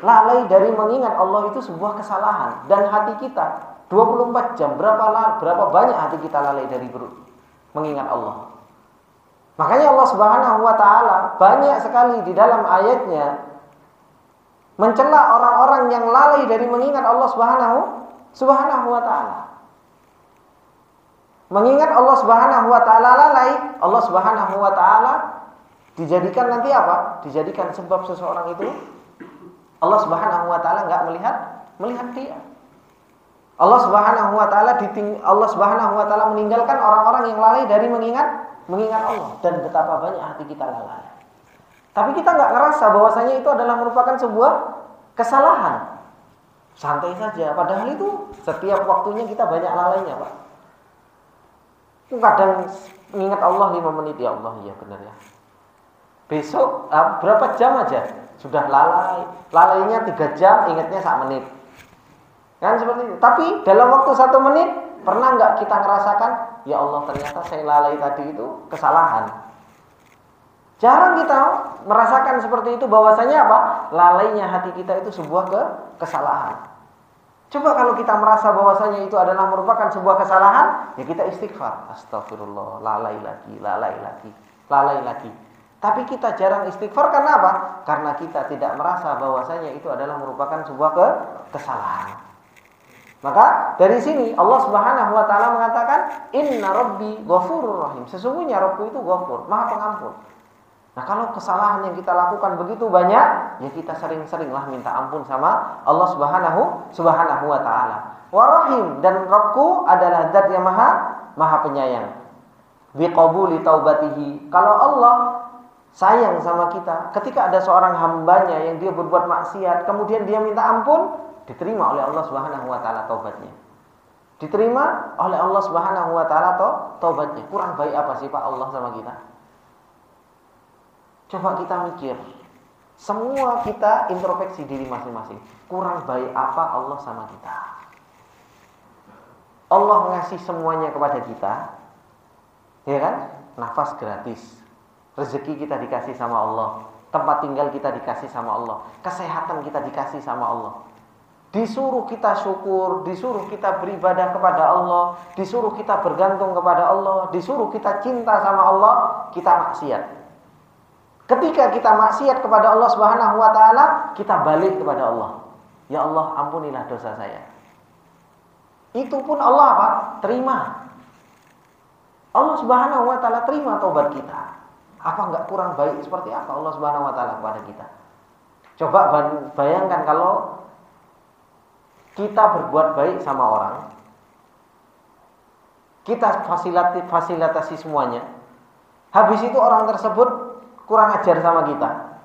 Lalai dari mengingat Allah itu sebuah kesalahan. Dan hati kita 24 jam berapa banyak hati kita lalai dari mengingat Allah. Makanya Allah Subhanahu wa taala banyak sekali di dalam ayatnya mencela orang-orang yang lalai dari mengingat Allah Subhanahu wa taala. Mengingat Allah Subhanahu wa taala lalai, Allah Subhanahu wa taala dijadikan nanti apa? Dijadikan sebab seseorang itu Allah Subhanahu wa taala enggak melihat dia. Allah Subhanahu wa taala meninggalkan orang-orang yang lalai dari mengingat Allah, dan betapa banyak hati kita lalai. Tapi kita enggak ngerasa bahwasanya itu adalah merupakan sebuah kesalahan. Santai saja, padahal itu setiap waktunya kita banyak lalainya, Pak. Kadang mengingat Allah 5 menit, ya Allah, iya benar ya. Besok berapa jam aja sudah lalai. Lalainya 3 jam, ingatnya 1 menit. Kan seperti itu. Tapi dalam waktu 1 menit pernah enggak kita ngerasakan, ya Allah ternyata saya lalai tadi itu kesalahan. Jarang kita merasakan seperti itu, bahwasanya apa? Lalainya hati kita itu sebuah kesalahan. Coba kalau kita merasa bahwasanya itu adalah merupakan sebuah kesalahan, ya kita istighfar. Astagfirullah, lalai lagi. Tapi kita jarang istighfar karena apa? Karena kita tidak merasa bahwasanya itu adalah merupakan sebuah kesalahan. Maka dari sini Allah Subhanahu wa taala mengatakan, "Inna rabbi ghafurur rahim." Sesungguhnya Rabbku itu Ghafur, Maha Pengampun. Nah, kalau kesalahan yang kita lakukan begitu banyak, ya kita sering-seringlah minta ampun sama Allah Subhanahu wa taala. Wa rahim, dan Rabbku adalah zat yang maha penyayang. Bi qabuli taubatihi. Kalau Allah sayang sama kita, ketika ada seorang hambanya yang dia berbuat maksiat, kemudian dia minta ampun, diterima oleh Allah Subhanahu wa taala taubatnya. Diterima oleh Allah Subhanahu wa taala taubatnya. Kurang baik apa sih Pak Allah sama kita? Coba kita mikir. Semua kita introspeksi diri masing-masing. Kurang baik apa Allah sama kita? Allah ngasih semuanya kepada kita, ya kan? Nafas gratis, rezeki kita dikasih sama Allah, tempat tinggal kita dikasih sama Allah, kesehatan kita dikasih sama Allah. Disuruh kita syukur, disuruh kita beribadah kepada Allah, disuruh kita bergantung kepada Allah, disuruh kita cinta sama Allah, kita maksiat. Ketika kita maksiat kepada Allah Subhanahu wa taala, kita balik kepada Allah. Ya Allah, ampunilah dosa saya. Itu pun Allah apa? Terima. Allah Subhanahu wa taala terima taubat kita. Apa enggak kurang baik seperti apa Allah Subhanahu wa taala kepada kita? Coba bayangkan kalau kita berbuat baik sama orang, kita fasilitasi semuanya, habis itu orang tersebut kurang ajar sama kita.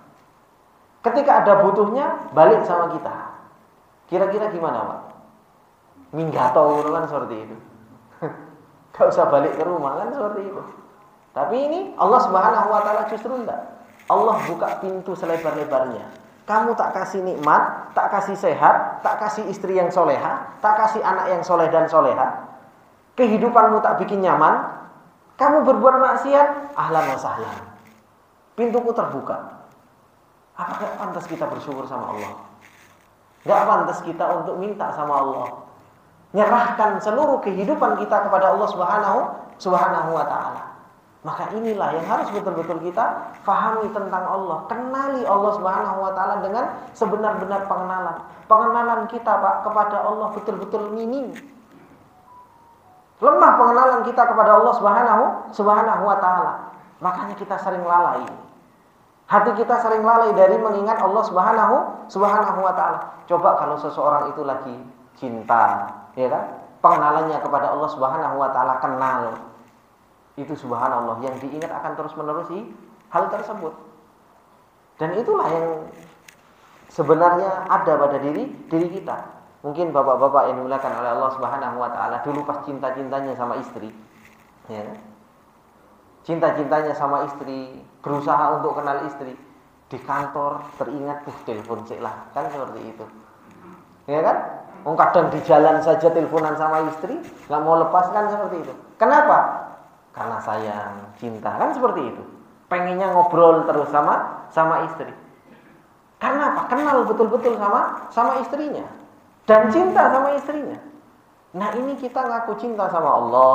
Ketika ada butuhnya, balik sama kita. Kira-kira gimana, Pak? Minggato kan seperti itu. Gak usah balik ke rumah kan seperti itu. Tapi ini Allah Subhanahu wa taala justru enggak. Allah buka pintu selebar-lebarnya. Kamu tak kasih nikmat, tak kasih sehat, tak kasih istri yang soleha, tak kasih anak yang soleh dan soleha. Kehidupanmu tak bikin nyaman. Kamu berbuat maksiat, ahlan wa sahlan. Pintuku terbuka. Apakah pantas kita bersyukur sama Allah? Gak pantas kita untuk minta sama Allah. Nyerahkan seluruh kehidupan kita kepada Allah Subhanahu wa ta'ala. Maka inilah yang harus betul-betul kita fahami tentang Allah. Kenali Allah Subhanahu wa ta'ala dengan sebenar-benar pengenalan. Pengenalan kita, Pak, kepada Allah betul-betul minim. Lemah pengenalan kita kepada Allah Subhanahu wa ta'ala. Makanya kita sering lalai. Hati kita sering lalai dari mengingat Allah Subhanahu wa ta'ala. Coba kalau seseorang itu lagi cinta, ya kan? Pengenalannya kepada Allah Subhanahu wa ta'ala, kenal. Itu subhanallah, yang diingat akan terus menerusi hal tersebut. Dan itulah yang sebenarnya ada pada diri kita. Mungkin bapak-bapak yang dimuliakan oleh Allah Subhanahu wa ta'ala, dulu pas cinta-cintanya sama istri, ya, cinta-cintanya sama istri, berusaha untuk kenal istri, di kantor teringat telepon sik lah, kan seperti itu, ya kan? Kadang di jalan saja teleponan sama istri, nggak mau lepas, kan seperti itu. Kenapa? Karena sayang, cinta, kan seperti itu. Pengennya ngobrol terus sama istri. Karena apa? Kenal betul-betul sama istrinya dan cinta sama istrinya. Nah, ini kita ngaku cinta sama Allah,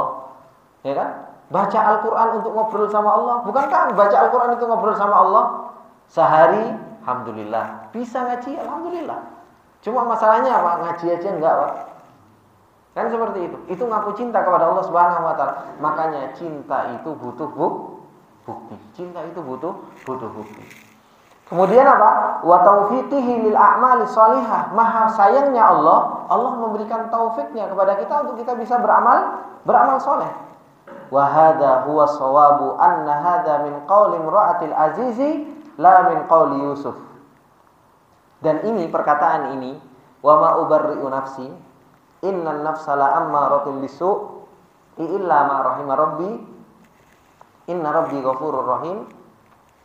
ya kan? Baca Al-Quran untuk ngobrol sama Allah. Bukankah baca Al-Quran itu ngobrol sama Allah? Sehari, alhamdulillah. Bisa ngaji, alhamdulillah. Cuma masalahnya apa? Ngaji aja enggak, Pak. Kan seperti itu. Itu ngaku cinta kepada Allah Subhanahu wa taala. Makanya cinta itu butuh bukti. Cinta itu butuh bukti. Kemudian apa? Wa taufiqihi lil a'mali shalihah. Maha sayangnya Allah memberikan taufiknya kepada kita untuk kita bisa beramal saleh. Wa hadza huwa shawabu anna hadza min qauli imra'atil azizi la min qauli Yusuf. Dan ini perkataan ini, wa ma ubarri'u nafsi innan nafsa la ammaratun bisu' illa ma rahima rabbi inna rabbi ghafurur rahim.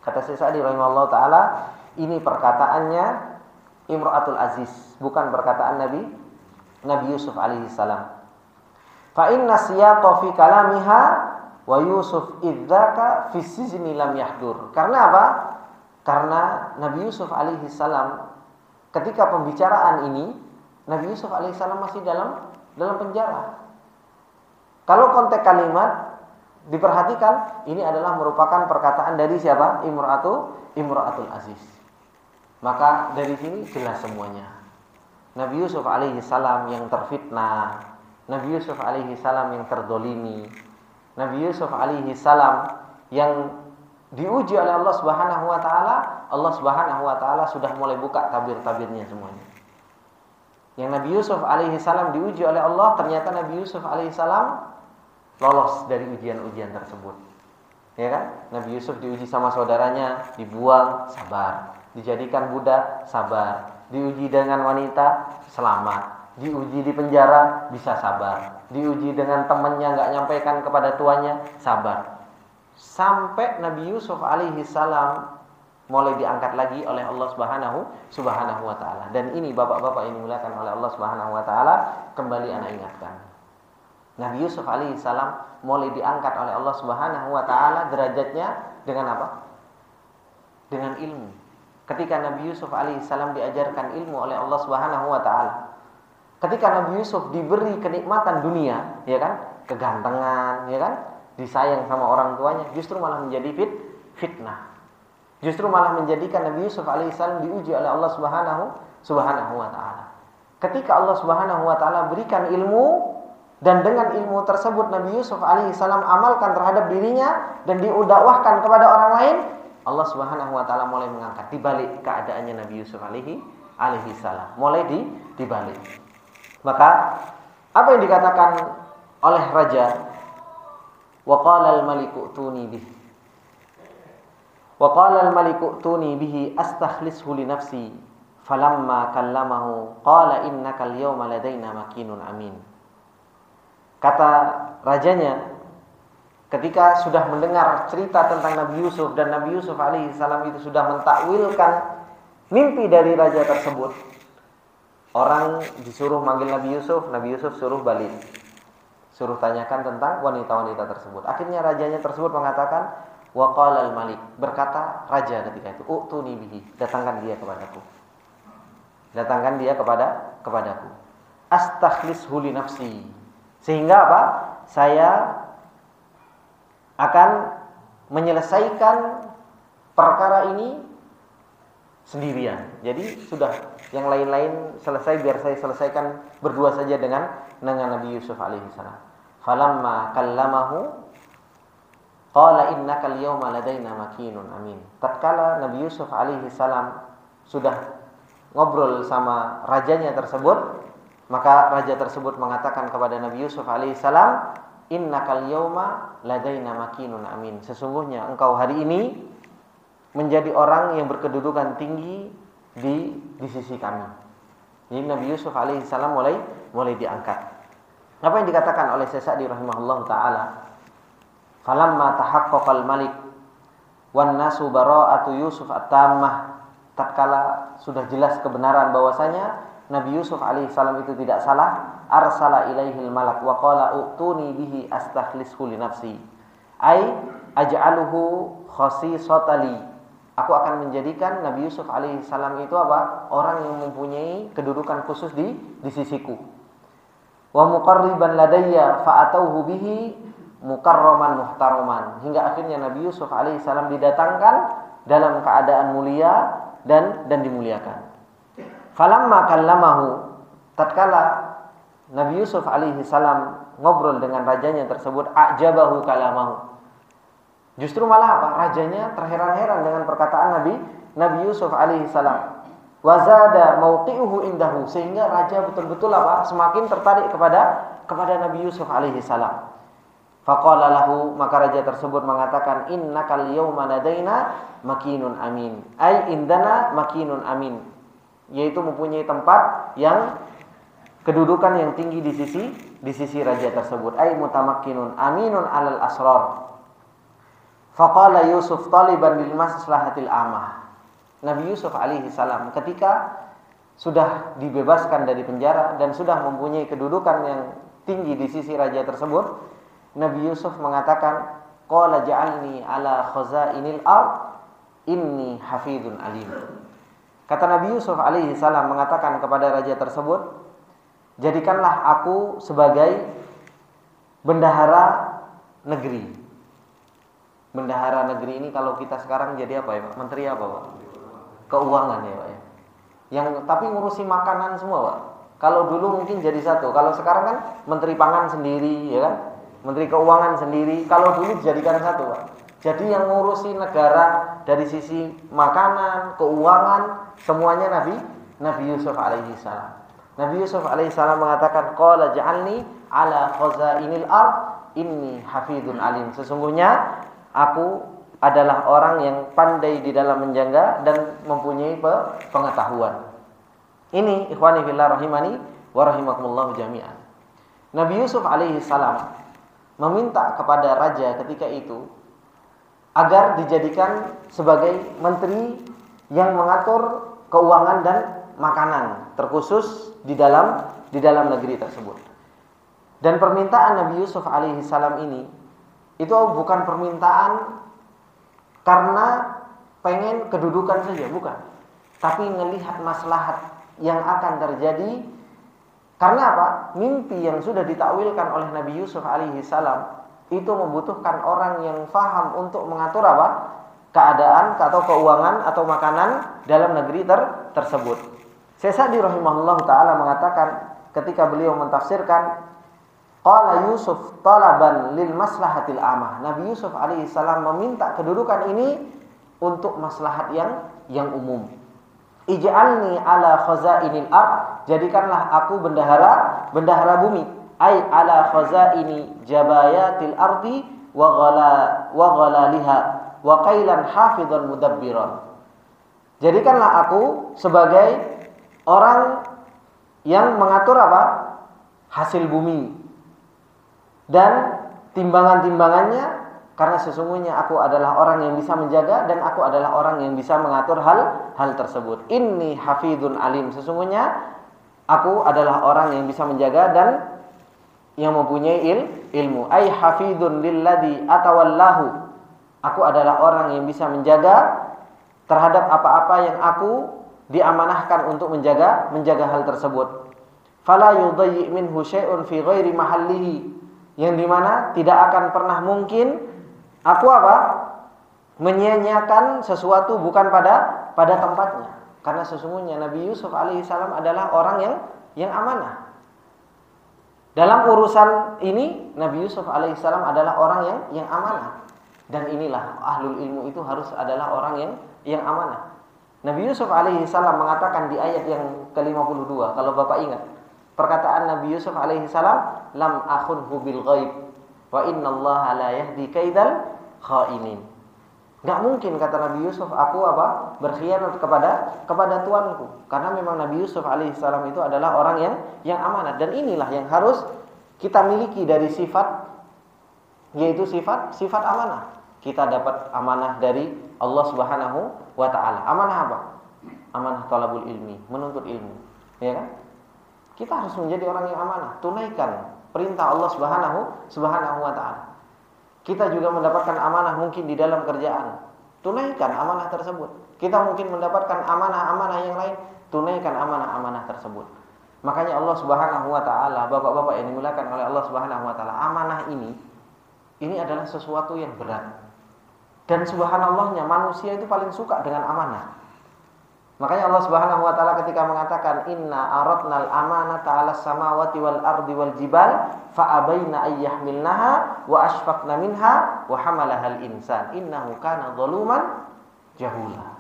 Kata Syekh Sa'di rahimahullah ta'ala, ini perkataannya Imra'atul Aziz, bukan perkataan Nabi Yusuf alaihi salam. Fa inna siyaqa fi kalamiha wa Yusuf idzaka fi sijni lam yahdur. Karena apa? Karena Nabi Yusuf alaihi salam ketika pembicaraan ini, Nabi Yusuf alaihissalam masih dalam penjara. Kalau konteks kalimat diperhatikan, ini adalah merupakan perkataan dari siapa? Imra'atul Aziz. Maka dari sini jelas semuanya. Nabi Yusuf alaihissalam yang terfitnah, Nabi Yusuf alaihissalam yang terdolimi, Nabi Yusuf alaihissalam yang diuji oleh Allah Subhanahu wa taala, Allah Subhanahu wa taala sudah mulai buka tabir-tabirnya semuanya. Yang Nabi Yusuf alaihissalam diuji oleh Allah, ternyata Nabi Yusuf alaihissalam lolos dari ujian-ujian tersebut. Ya kan? Nabi Yusuf diuji sama saudaranya, dibuang, sabar. Dijadikan budak, sabar. Diuji dengan wanita, selamat. Diuji di penjara, bisa sabar. Diuji dengan temannya, nggak nyampaikan kepada tuannya, sabar. Sampai Nabi Yusuf alaihissalam mulai diangkat lagi oleh Allah Subhanahu wa taala. Dan ini bapak-bapak yang dimuliakan oleh Allah Subhanahu wa taala, kembali anak ingatkan. Nabi Yusuf alaihissalam mulai diangkat oleh Allah Subhanahu wa taala derajatnya dengan apa? Dengan ilmu. Ketika Nabi Yusuf alaihissalam diajarkan ilmu oleh Allah Subhanahu wa taala. Ketika Nabi Yusuf diberi kenikmatan dunia, ya kan? Kegantengan, ya kan? Disayang sama orang tuanya, justru malah menjadi fitnah. Justru malah menjadikan Nabi Yusuf alaihissalam diuji oleh Allah Subhanahu wa taala. Ketika Allah Subhanahu wa taala berikan ilmu, dan dengan ilmu tersebut Nabi Yusuf alaihissalam amalkan terhadap dirinya dan didakwahkan kepada orang lain, Allah Subhanahu wa taala mulai mengangkat dibalik keadaannya Nabi Yusuf alaihissalam. Mulai dibalik. Maka apa yang dikatakan oleh raja, wa qala al-maliku tuni bihi. Wa qala al-maliku tuni bihi astakhlishu li nafsi. Falamma kallamahu qala innaka al-yawma ladaina makinun amin. Kata rajanya, ketika sudah mendengar cerita tentang Nabi Yusuf dan Nabi Yusuf alaihissalam itu sudah mentakwilkan mimpi dari raja tersebut, orang disuruh manggil Nabi Yusuf suruh balik, suruh tanyakan tentang wanita-wanita tersebut. Akhirnya rajanya tersebut mengatakan, wa qala al-malik, berkata raja ketika itu, utuni bihi, datangkan dia kepadaku. Datangkan dia kepadaku. Astakhlishu li nafsi. Sehingga apa? Saya akan menyelesaikan perkara ini sendirian. Jadi sudah yang lain-lain selesai, biar saya selesaikan berdua saja dengan Nabi Yusuf alaihissalam. Falamma kallamahu qala innaka al-yawma ladaina makinun amin. Tatkala Nabi Yusuf alaihissalam sudah ngobrol sama rajanya tersebut, maka raja tersebut mengatakan kepada Nabi Yusuf alaihissalam, innakal yawma ladaina makinun amin. Sesungguhnya engkau hari ini menjadi orang yang berkedudukan tinggi di sisi kami. Jadi Nabi Yusuf alaihissalam mulai diangkat. Apa yang dikatakan oleh Syekh Sa'di rahimahullah taala? Falamma tahaqqaqal malik wan nasu bara'atu Yusuf at-tammah. Tatkala sudah jelas kebenaran bahwasanya Nabi Yusuf alaihissalam itu tidak salah, arsala ilaihil malak wa qala utuni bihi astakhlishu li nafsi. Ai aj'aluhu khasisatali. Aku akan menjadikan Nabi Yusuf alaihissalam itu apa? Orang yang mempunyai kedudukan khusus di sisiku. Wa muqarriban ladayya fa atauhu bihi mukarraman muhtaraman. Hingga akhirnya Nabi Yusuf alaihissalam didatangkan dalam keadaan mulia dan dimuliakan. Falamma kallamahu, tatkala Nabi Yusuf alaihi salam ngobrol dengan rajanya tersebut, ajabahu kalamahu. Justru malah apa? Rajanya terheran-heran dengan perkataan Nabi Yusuf alaihi salam. Wazada mauqi'uhu indahu, sehingga raja betul-betul apa? Semakin tertarik kepada Nabi Yusuf alaihi salam. Faqala lahu, maka raja tersebut mengatakan, innakal yawma ladaina makinun amin. Ai indana makinun amin. Yaitu mempunyai tempat yang kedudukan yang tinggi di sisi raja tersebut. Ai mutamakkinun aminun alal asrar. Faqala Yusuf taliban lil maslahatil amah. Nabi Yusuf alaihi salam ketika sudah dibebaskan dari penjara dan sudah mempunyai kedudukan yang tinggi di sisi raja tersebut, Nabi Yusuf mengatakan, qala ja'alni ala khazainil ard inni hafidun alim. Kata Nabi Yusuf alaihi salam mengatakan kepada raja tersebut, jadikanlah aku sebagai bendahara negeri. Bendahara negeri ini kalau kita sekarang jadi apa ya Pak? Menteri apa Pak? Keuangan ya Pak ya. Yang tapi ngurusi makanan semua Pak. Kalau dulu mungkin jadi satu, kalau sekarang kan Menteri Pangan sendiri ya kan? Menteri Keuangan sendiri. Kalau dulu dijadikan satu Pak. Jadi yang ngurusi negara dari sisi makanan, keuangan, semuanya Nabi Yusuf alaihi salam. Nabi Yusuf alaihi salam mengatakan, qala ja'alni ala khazainil ard inni hafidun alim. Sesungguhnya aku adalah orang yang pandai di dalam menjaga dan mempunyai pengetahuan. Ini ikhwani fillah rahimani wa rahimakumullah jami'an. Nabi Yusuf alaihi salam meminta kepada raja ketika itu agar dijadikan sebagai menteri yang mengatur keuangan dan makanan terkhusus di dalam negeri tersebut. Dan permintaan Nabi Yusuf alaihi salam ini itu bukan permintaan karena pengen kedudukan saja, bukan. Tapi melihat maslahat yang akan terjadi. Karena apa? Mimpi yang sudah ditakwilkan oleh Nabi Yusuf alaihi salam itu membutuhkan orang yang faham untuk mengatur apa? Keadaan atau keuangan atau makanan dalam negeri tersebut. Syekh Sa'di rahimahullah taala mengatakan ketika beliau mentafsirkan qala Yusuf talaban lil maslahatil amah. Nabi Yusuf alaihi salam meminta kedudukan ini untuk maslahat yang umum. Ij'alni ala khazainil ard, jadikanlah aku bendahara bumi. Ai ala khazaini jabayatil ardi wa ghalaliha wa qailan hafidhan mudabbiran. Jadikanlah aku sebagai orang yang mengatur apa? Hasil bumi dan timbangan-timbangannya, karena sesungguhnya aku adalah orang yang bisa menjaga dan aku adalah orang yang bisa mengatur hal tersebut. Inni hafidhun alim, sesungguhnya aku adalah orang yang bisa menjaga dan yang mempunyai ilmu. Ai hafidhun lilladzi atawallahu, aku adalah orang yang bisa menjaga terhadap apa-apa yang aku diamanahkan untuk menjaga hal tersebut. Fala yudayyi minhu syai'un fi ghairi mahallihi, yang dimana tidak akan pernah mungkin aku apa? Menyia-nyiakan sesuatu bukan pada tempatnya. Karena sesungguhnya Nabi Yusuf alaihissalam adalah orang yang amanah. Dalam urusan ini Nabi Yusuf alaihissalam adalah orang yang amanah. Dan inilah ahlul ilmu itu harus adalah orang yang amanah. Nabi Yusuf alaihissalam mengatakan di ayat yang ke-52, kalau Bapak ingat, perkataan Nabi Yusuf alaihissalam, lam akhunhu bil ghaib wa innallaha la yahdi kaidal khainin. Enggak mungkin kata Nabi Yusuf aku apa? Berkhianat kepada tuanku. Karena memang Nabi Yusuf alaihissalam itu adalah orang yang amanah, dan inilah yang harus kita miliki dari sifat, yaitu sifat amanah. Kita dapat amanah dari Allah Subhanahu wa taala. Amanah apa? Amanah talabul ilmi, menuntut ilmu. Ya kan? Kita harus menjadi orang yang amanah, tunaikan perintah Allah Subhanahu wa taala. Kita juga mendapatkan amanah mungkin di dalam kerjaan, tunaikan amanah tersebut. Kita mungkin mendapatkan amanah-amanah yang lain, tunaikan amanah-amanah tersebut. Makanya Allah Subhanahu wa taala, bapak-bapak yang dimuliakan oleh Allah Subhanahu wa taala, amanah ini adalah sesuatu yang berat. Dan subhanallahnya manusia itu paling suka dengan amanah. Makanya Allah Subhanahu wa taala ketika mengatakan inna aradnal amanata 'alas samawati wal ardi wal jibal fa abaina ayyahmilnaha wa ashfaqna minha wa hamalahal insan innahu kana zaluman jahula.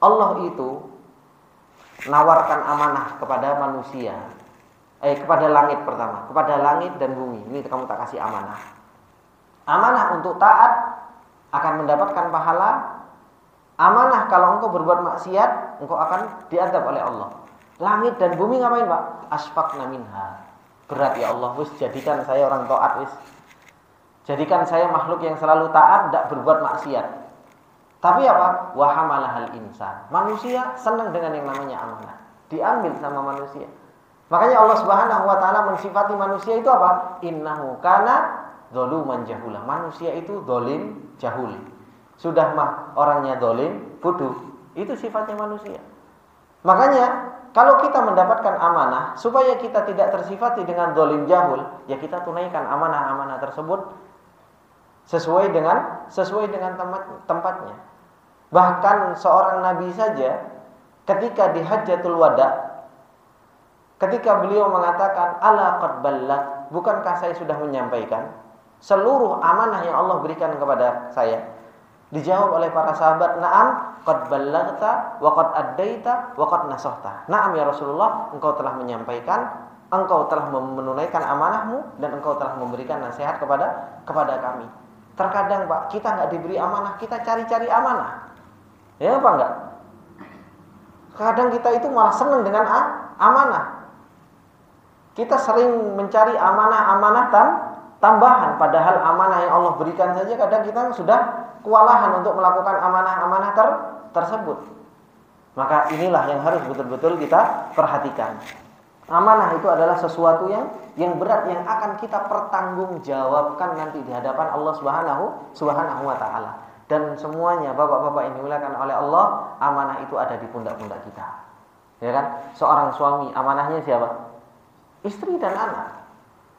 Allah itu nawarkan amanah kepada manusia. Kepada langit pertama, kepada langit dan bumi. Ini kamu tak kasih amanah. Amanah untuk taat akan mendapatkan pahala. Amanah kalau engkau berbuat maksiat, engkau akan diadab oleh Allah. Langit dan bumi ngapain, Pak? Asfaqna minha. Berat ya Allah, wis jadikan saya orang taat wis. Jadikan saya makhluk yang selalu taat, tidak berbuat maksiat. Tapi apa? Wa hamalahal insan. Manusia senang dengan yang namanya amanah. Diambil sama manusia. Makanya Allah Subhanahu wa taala mensifati manusia itu apa? Innahu kana zaluman jahula. Manusia itu zalim, jahul. Sudah mah orangnya zalim, bodoh. Itu sifatnya manusia. Makanya kalau kita mendapatkan amanah, supaya kita tidak tersifati dengan zalim jahul, ya kita tunaikan amanah-amanah tersebut sesuai dengan tempatnya. Bahkan seorang nabi saja ketika di Hajjatul Wada, ketika beliau mengatakan ala qad ballag, bukankah saya sudah menyampaikan seluruh amanah yang Allah berikan kepada saya? Dijawab oleh para sahabat, "Na'am, qad ballaghta wa qad addaita wa qad nasahta." Na'am ya Rasulullah, engkau telah menyampaikan, engkau telah menunaikan amanahmu dan engkau telah memberikan nasihat kepada kami. Terkadang Pak, kita enggak diberi amanah, kita cari-cari amanah. Ya apa enggak? Kadang kita itu malah senang dengan amanah. Kita sering mencari amanah-amanah tambahan, padahal amanah yang Allah berikan saja kadang kita sudah kewalahan untuk melakukan amanah-amanah tersebut. Maka inilah yang harus betul-betul kita perhatikan. Amanah itu adalah sesuatu yang berat yang akan kita pertanggungjawabkan nanti di hadapan Allah Subhanahu wa taala. Dan semuanya Bapak-bapak yang dimuliakan oleh Allah, amanah itu ada di pundak-pundak kita. Ya kan? Seorang suami amanahnya siapa? Istri dan anak.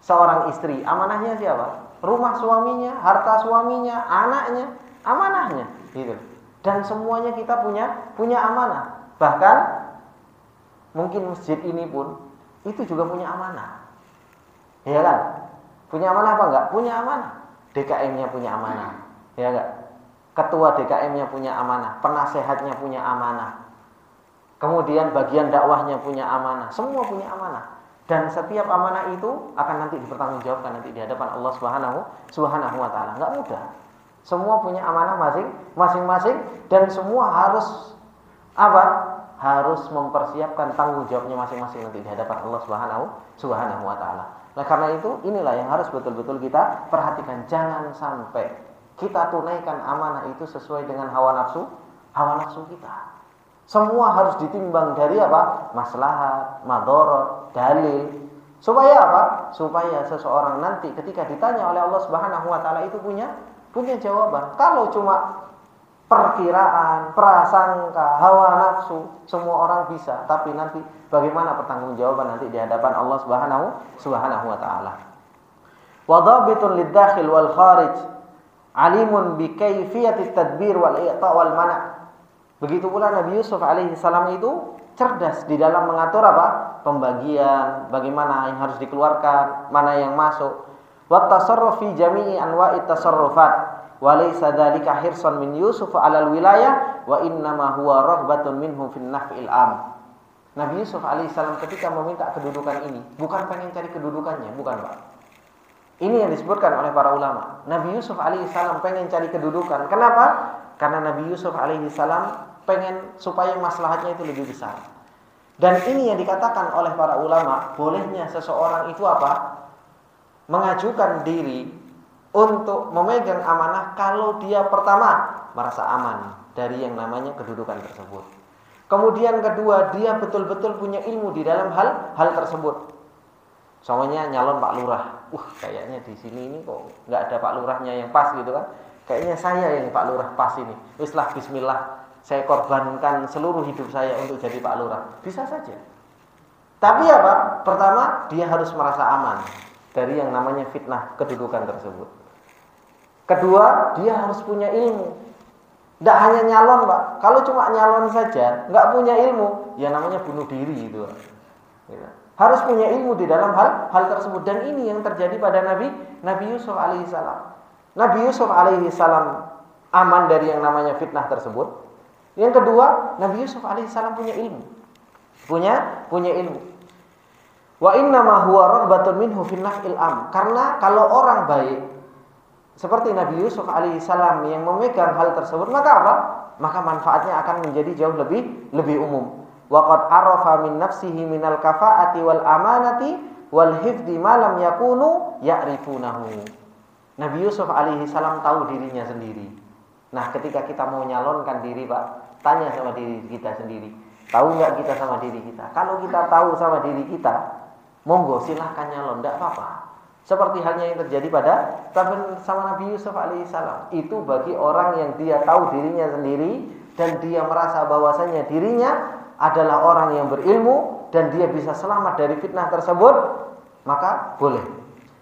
Seorang istri amanahnya siapa? Rumah suaminya, harta suaminya, anaknya, amanahnya gitu. Dan semuanya kita punya amanah. Bahkan mungkin masjid ini pun itu juga punya amanah. Ya kan? Punya amanah apa enggak? Punya amanah. DKM-nya punya amanah. Ya enggak? Ketua DKM-nya punya amanah, penasehatnya punya amanah. Kemudian bagian dakwahnya punya amanah, semua punya amanah. Dan setiap amanah itu akan nanti dipertanggungjawabkan nanti di hadapan Allah Subhanahu wa taala. Enggak mudah. Semua punya amanah masing-masing dan semua harus apa? Harus mempersiapkan tanggung jawabnya masing-masing nanti di hadapan Allah Subhanahu wa taala. Nah, karena itu inilah yang harus betul-betul kita perhatikan, jangan sampai kita tunaikan amanah itu sesuai dengan hawa nafsu kita. Semua harus ditimbang dari apa? Maslahat, madharat, dalil. Supaya apa? Supaya seseorang nanti ketika ditanya oleh Allah Subhanahu wa taala itu punya jawaban. Kalau cuma perkiraan, prasangka, hawa nafsu, semua orang bisa, tapi nanti bagaimana pertanggungjawaban nanti di hadapan Allah Subhanahu wa taala. Wa dhabitun lid-dakhil wal kharij, alimun bi kayfiyatit tadbir wal i'ta wal mana'. Begitu pula Nabi Yusuf alaihi salam itu cerdas di dalam mengatur apa? Pembagian, bagaimana yang harus dikeluarkan, mana yang masuk. Wa tasarruf fi jami'i anwa'it tasarrufat. Walaysa dzalika hirsan min Yusuf 'alal wilayah wa innama huwa raghbatun minhu fin naf'il am. Nabi Yusuf alaihissalam ketika meminta kedudukan ini bukan pengen cari kedudukannya, bukan Pak. Ini yang disebutkan oleh para ulama. Nabi Yusuf alaihissalam pengen cari kedudukan. Kenapa? Karena Nabi Yusuf alaihissalam pengen supaya maslahatnya itu lebih besar. Dan ini yang dikatakan oleh para ulama, bolehnya seseorang itu apa? Mengajukan diri untuk memegang amanah kalau dia pertama merasa aman dari yang namanya kedudukan tersebut. Kemudian kedua, dia betul-betul punya ilmu di dalam hal tersebut. Soalnya nyalon Pak Lurah. Kayaknya di sini ini kok nggak ada Pak Lurahnya yang pas gitu kan. Kayaknya saya yang Pak Lurah pas ini. Wislah bismillah, saya korbankan seluruh hidup saya untuk jadi Pak Lurah. Bisa saja. Tapi apa? Pertama, dia harus merasa aman dari yang namanya fitnah kedudukan tersebut. Kedua, dia harus punya ilmu. Tidak hanya nyalon, Pak. Kalau cuma nyalon saja, nggak punya ilmu, ya namanya bunuh diri itu. Harus punya ilmu di dalam hal tersebut. Dan ini yang terjadi pada Nabi Yusuf alaihissalam. Nabi Yusuf alaihissalam aman dari yang namanya fitnah tersebut. Yang kedua, Nabi Yusuf alaihissalam punya ilmu. Punya ilmu. Wa innama huwa raghbatun minhu fin naf'il am. Karena kalau orang baik seperti Nabi Yusuf alaihissalam yang memegang hal tersebut, maka apa? Maka manfaatnya akan menjadi jauh lebih umum. Wa qad arafa min nafsihi minal kafa'ati wal amanati wal hifdzi ma lam yakunu ya'rifunahu. Nabi Yusuf alaihissalam tahu dirinya sendiri. Nah, ketika kita mau nyalonkan diri, Pak, tanya sama diri kita sendiri. Tahu enggak kita sama diri kita? Kalau kita tahu sama diri kita, monggo silahkan nyalon, enggak apa-apa. Seperti halnya yang terjadi pada sama Nabi Yusuf alaihissalam. Itu bagi orang yang dia tahu dirinya sendiri dan dia merasa bahwasanya dirinya adalah orang yang berilmu dan dia bisa selamat dari fitnah tersebut, maka boleh.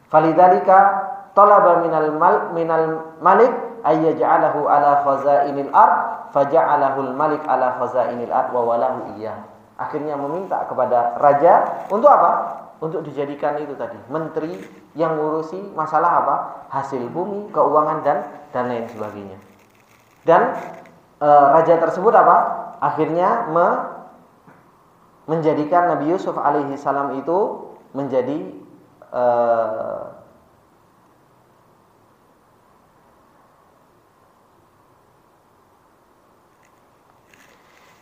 Falidzalika talaba minal malik ayyaj'alahu ala khazainil ard faja'alahu al-malik ala khazainil ard wa walahu iyyah. Akhirnya meminta kepada raja untuk apa? Untuk dijadikan itu tadi menteri yang ngurusi masalah apa? Hasil bumi, keuangan dan lain sebagainya. Dan raja tersebut apa? Akhirnya menjadikan Nabi Yusuf alaihi salam itu menjadi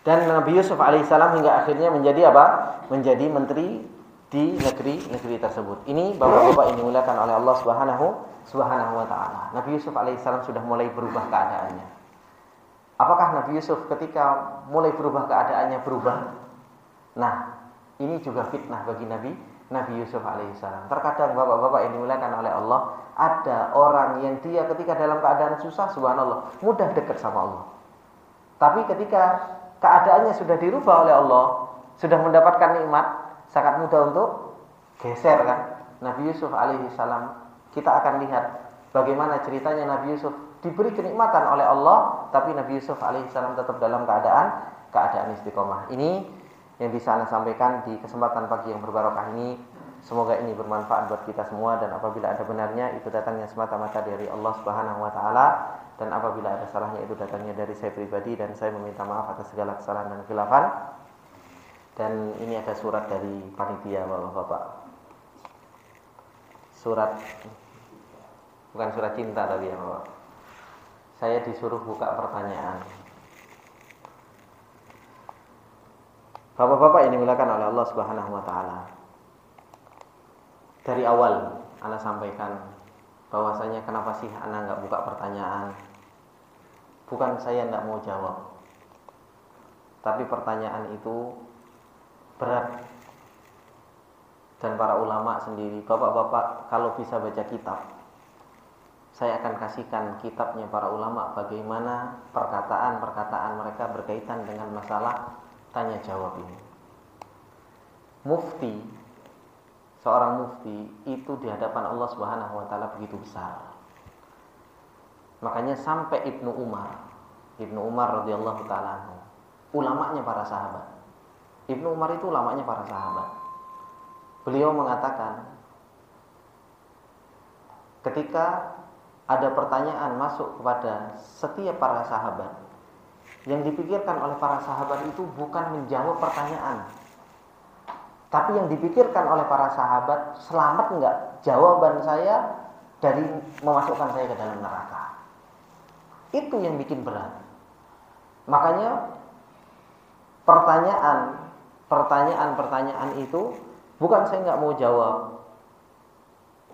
dan Nabi Yusuf alaihissalam hingga akhirnya menjadi apa? Menjadi menteri di negeri tersebut. Ini bapak-bapak yang dimuliakan oleh Allah Subhanahu wa taala. Nabi Yusuf alaihissalam sudah mulai berubah keadaannya. Apakah Nabi Yusuf ketika mulai berubah keadaannya berubah? Nah, Ini juga fitnah bagi Nabi Yusuf alaihissalam. Terkadang bapak-bapak yang dimuliakan oleh Allah, ada orang yang dia ketika dalam keadaan susah, subhanallah, mudah dekat sama Allah. Tapi ketika keadaannya sudah dirubah oleh Allah, sudah mendapatkan nikmat, sangat mudah untuk geser kan. Nabi Yusuf alaihissalam, kita akan lihat bagaimana ceritanya Nabi Yusuf diberi kenikmatan oleh Allah, tapi Nabi Yusuf alaihissalam tetap dalam keadaan istiqomah. Ini yang bisa Anda sampaikan di kesempatan pagi yang berbarokah ini. Semoga ini bermanfaat buat kita semua, dan apabila ada benarnya itu datangnya semata-mata dari Allah Subhanahu wa taala, dan apabila ada salahnya itu datangnya dari saya pribadi, dan saya meminta maaf atas segala kesalahan dan khilafan. Dan ini ada surat dari panitia Bapak-bapak. Surat, bukan surat cinta tapi ya Bapak. Saya disuruh buka pertanyaan. Bapak-bapak yang dimuliakan oleh Allah Subhanahu wa taala. Dari awal Ana sampaikan bahwasanya kenapa sih Ana enggak buka pertanyaan? Bukan saya enggak mau jawab. Tapi pertanyaan itu berat. Dan para ulama sendiri, bapak-bapak kalau bisa baca kitab, saya akan kasihkan kitabnya para ulama bagaimana perkataan-perkataan mereka berkaitan dengan masalah tanya jawab ini. Mufti, seorang mufti itu di hadapan Allah Subhanahu wa taala begitu besar. Makanya sampai Ibnu Umar radhiyallahu taala anhu, ulamanya para sahabat. Ibnu Umar itu ulamanya para sahabat. Beliau mengatakan, ketika ada pertanyaan masuk kepada setiap para sahabat, yang dipikirkan oleh para sahabat itu bukan menjawab pertanyaan, tapi yang dipikirkan oleh para sahabat, selamat enggak jawaban saya dari memasukkan saya ke dalam neraka. Itu yang bikin berat. Makanya pertanyaan itu bukan saya enggak mau jawab.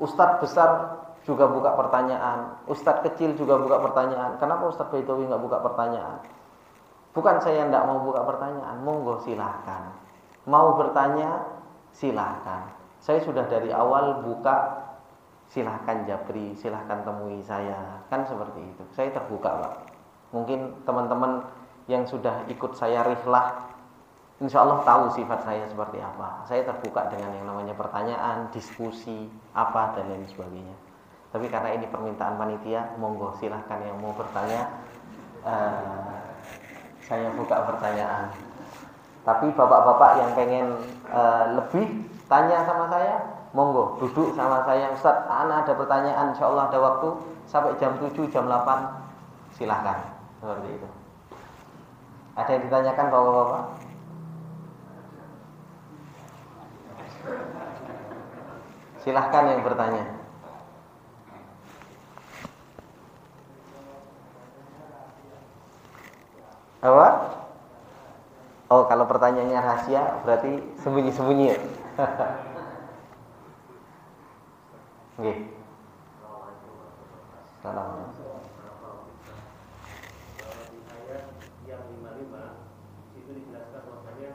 Ustadz besar juga buka pertanyaan, ustadz kecil juga buka pertanyaan. Kenapa Ustadz Baitowi enggak buka pertanyaan? Bukan saya tidak mau buka pertanyaan, monggo silahkan. Mau bertanya, silahkan. Saya sudah dari awal buka, silahkan japri, silahkan temui saya. Kan seperti itu, saya terbuka Pak. Mungkin teman-teman yang sudah ikut saya rihlah, insya Allah tahu sifat saya seperti apa. Saya terbuka dengan yang namanya pertanyaan, diskusi, apa, dan lain sebagainya. Tapi karena ini permintaan panitia, monggo silahkan yang mau bertanya, saya buka pertanyaan. Tapi bapak-bapak yang pengen lebih tanya sama saya, monggo duduk sama saya. Ustaz, ana ada pertanyaan, insyaallah ada waktu sampai jam 7, jam 8. Silahkan. Seperti itu. Ada yang ditanyakan bapak-bapak? Silahkan yang bertanya. Apa? Oh, kalau pertanyaannya rahasia berarti sembunyi-sembunyi ya? Nggih. Salam. Di ayat yang 55 itu dijelaskan bahwasanya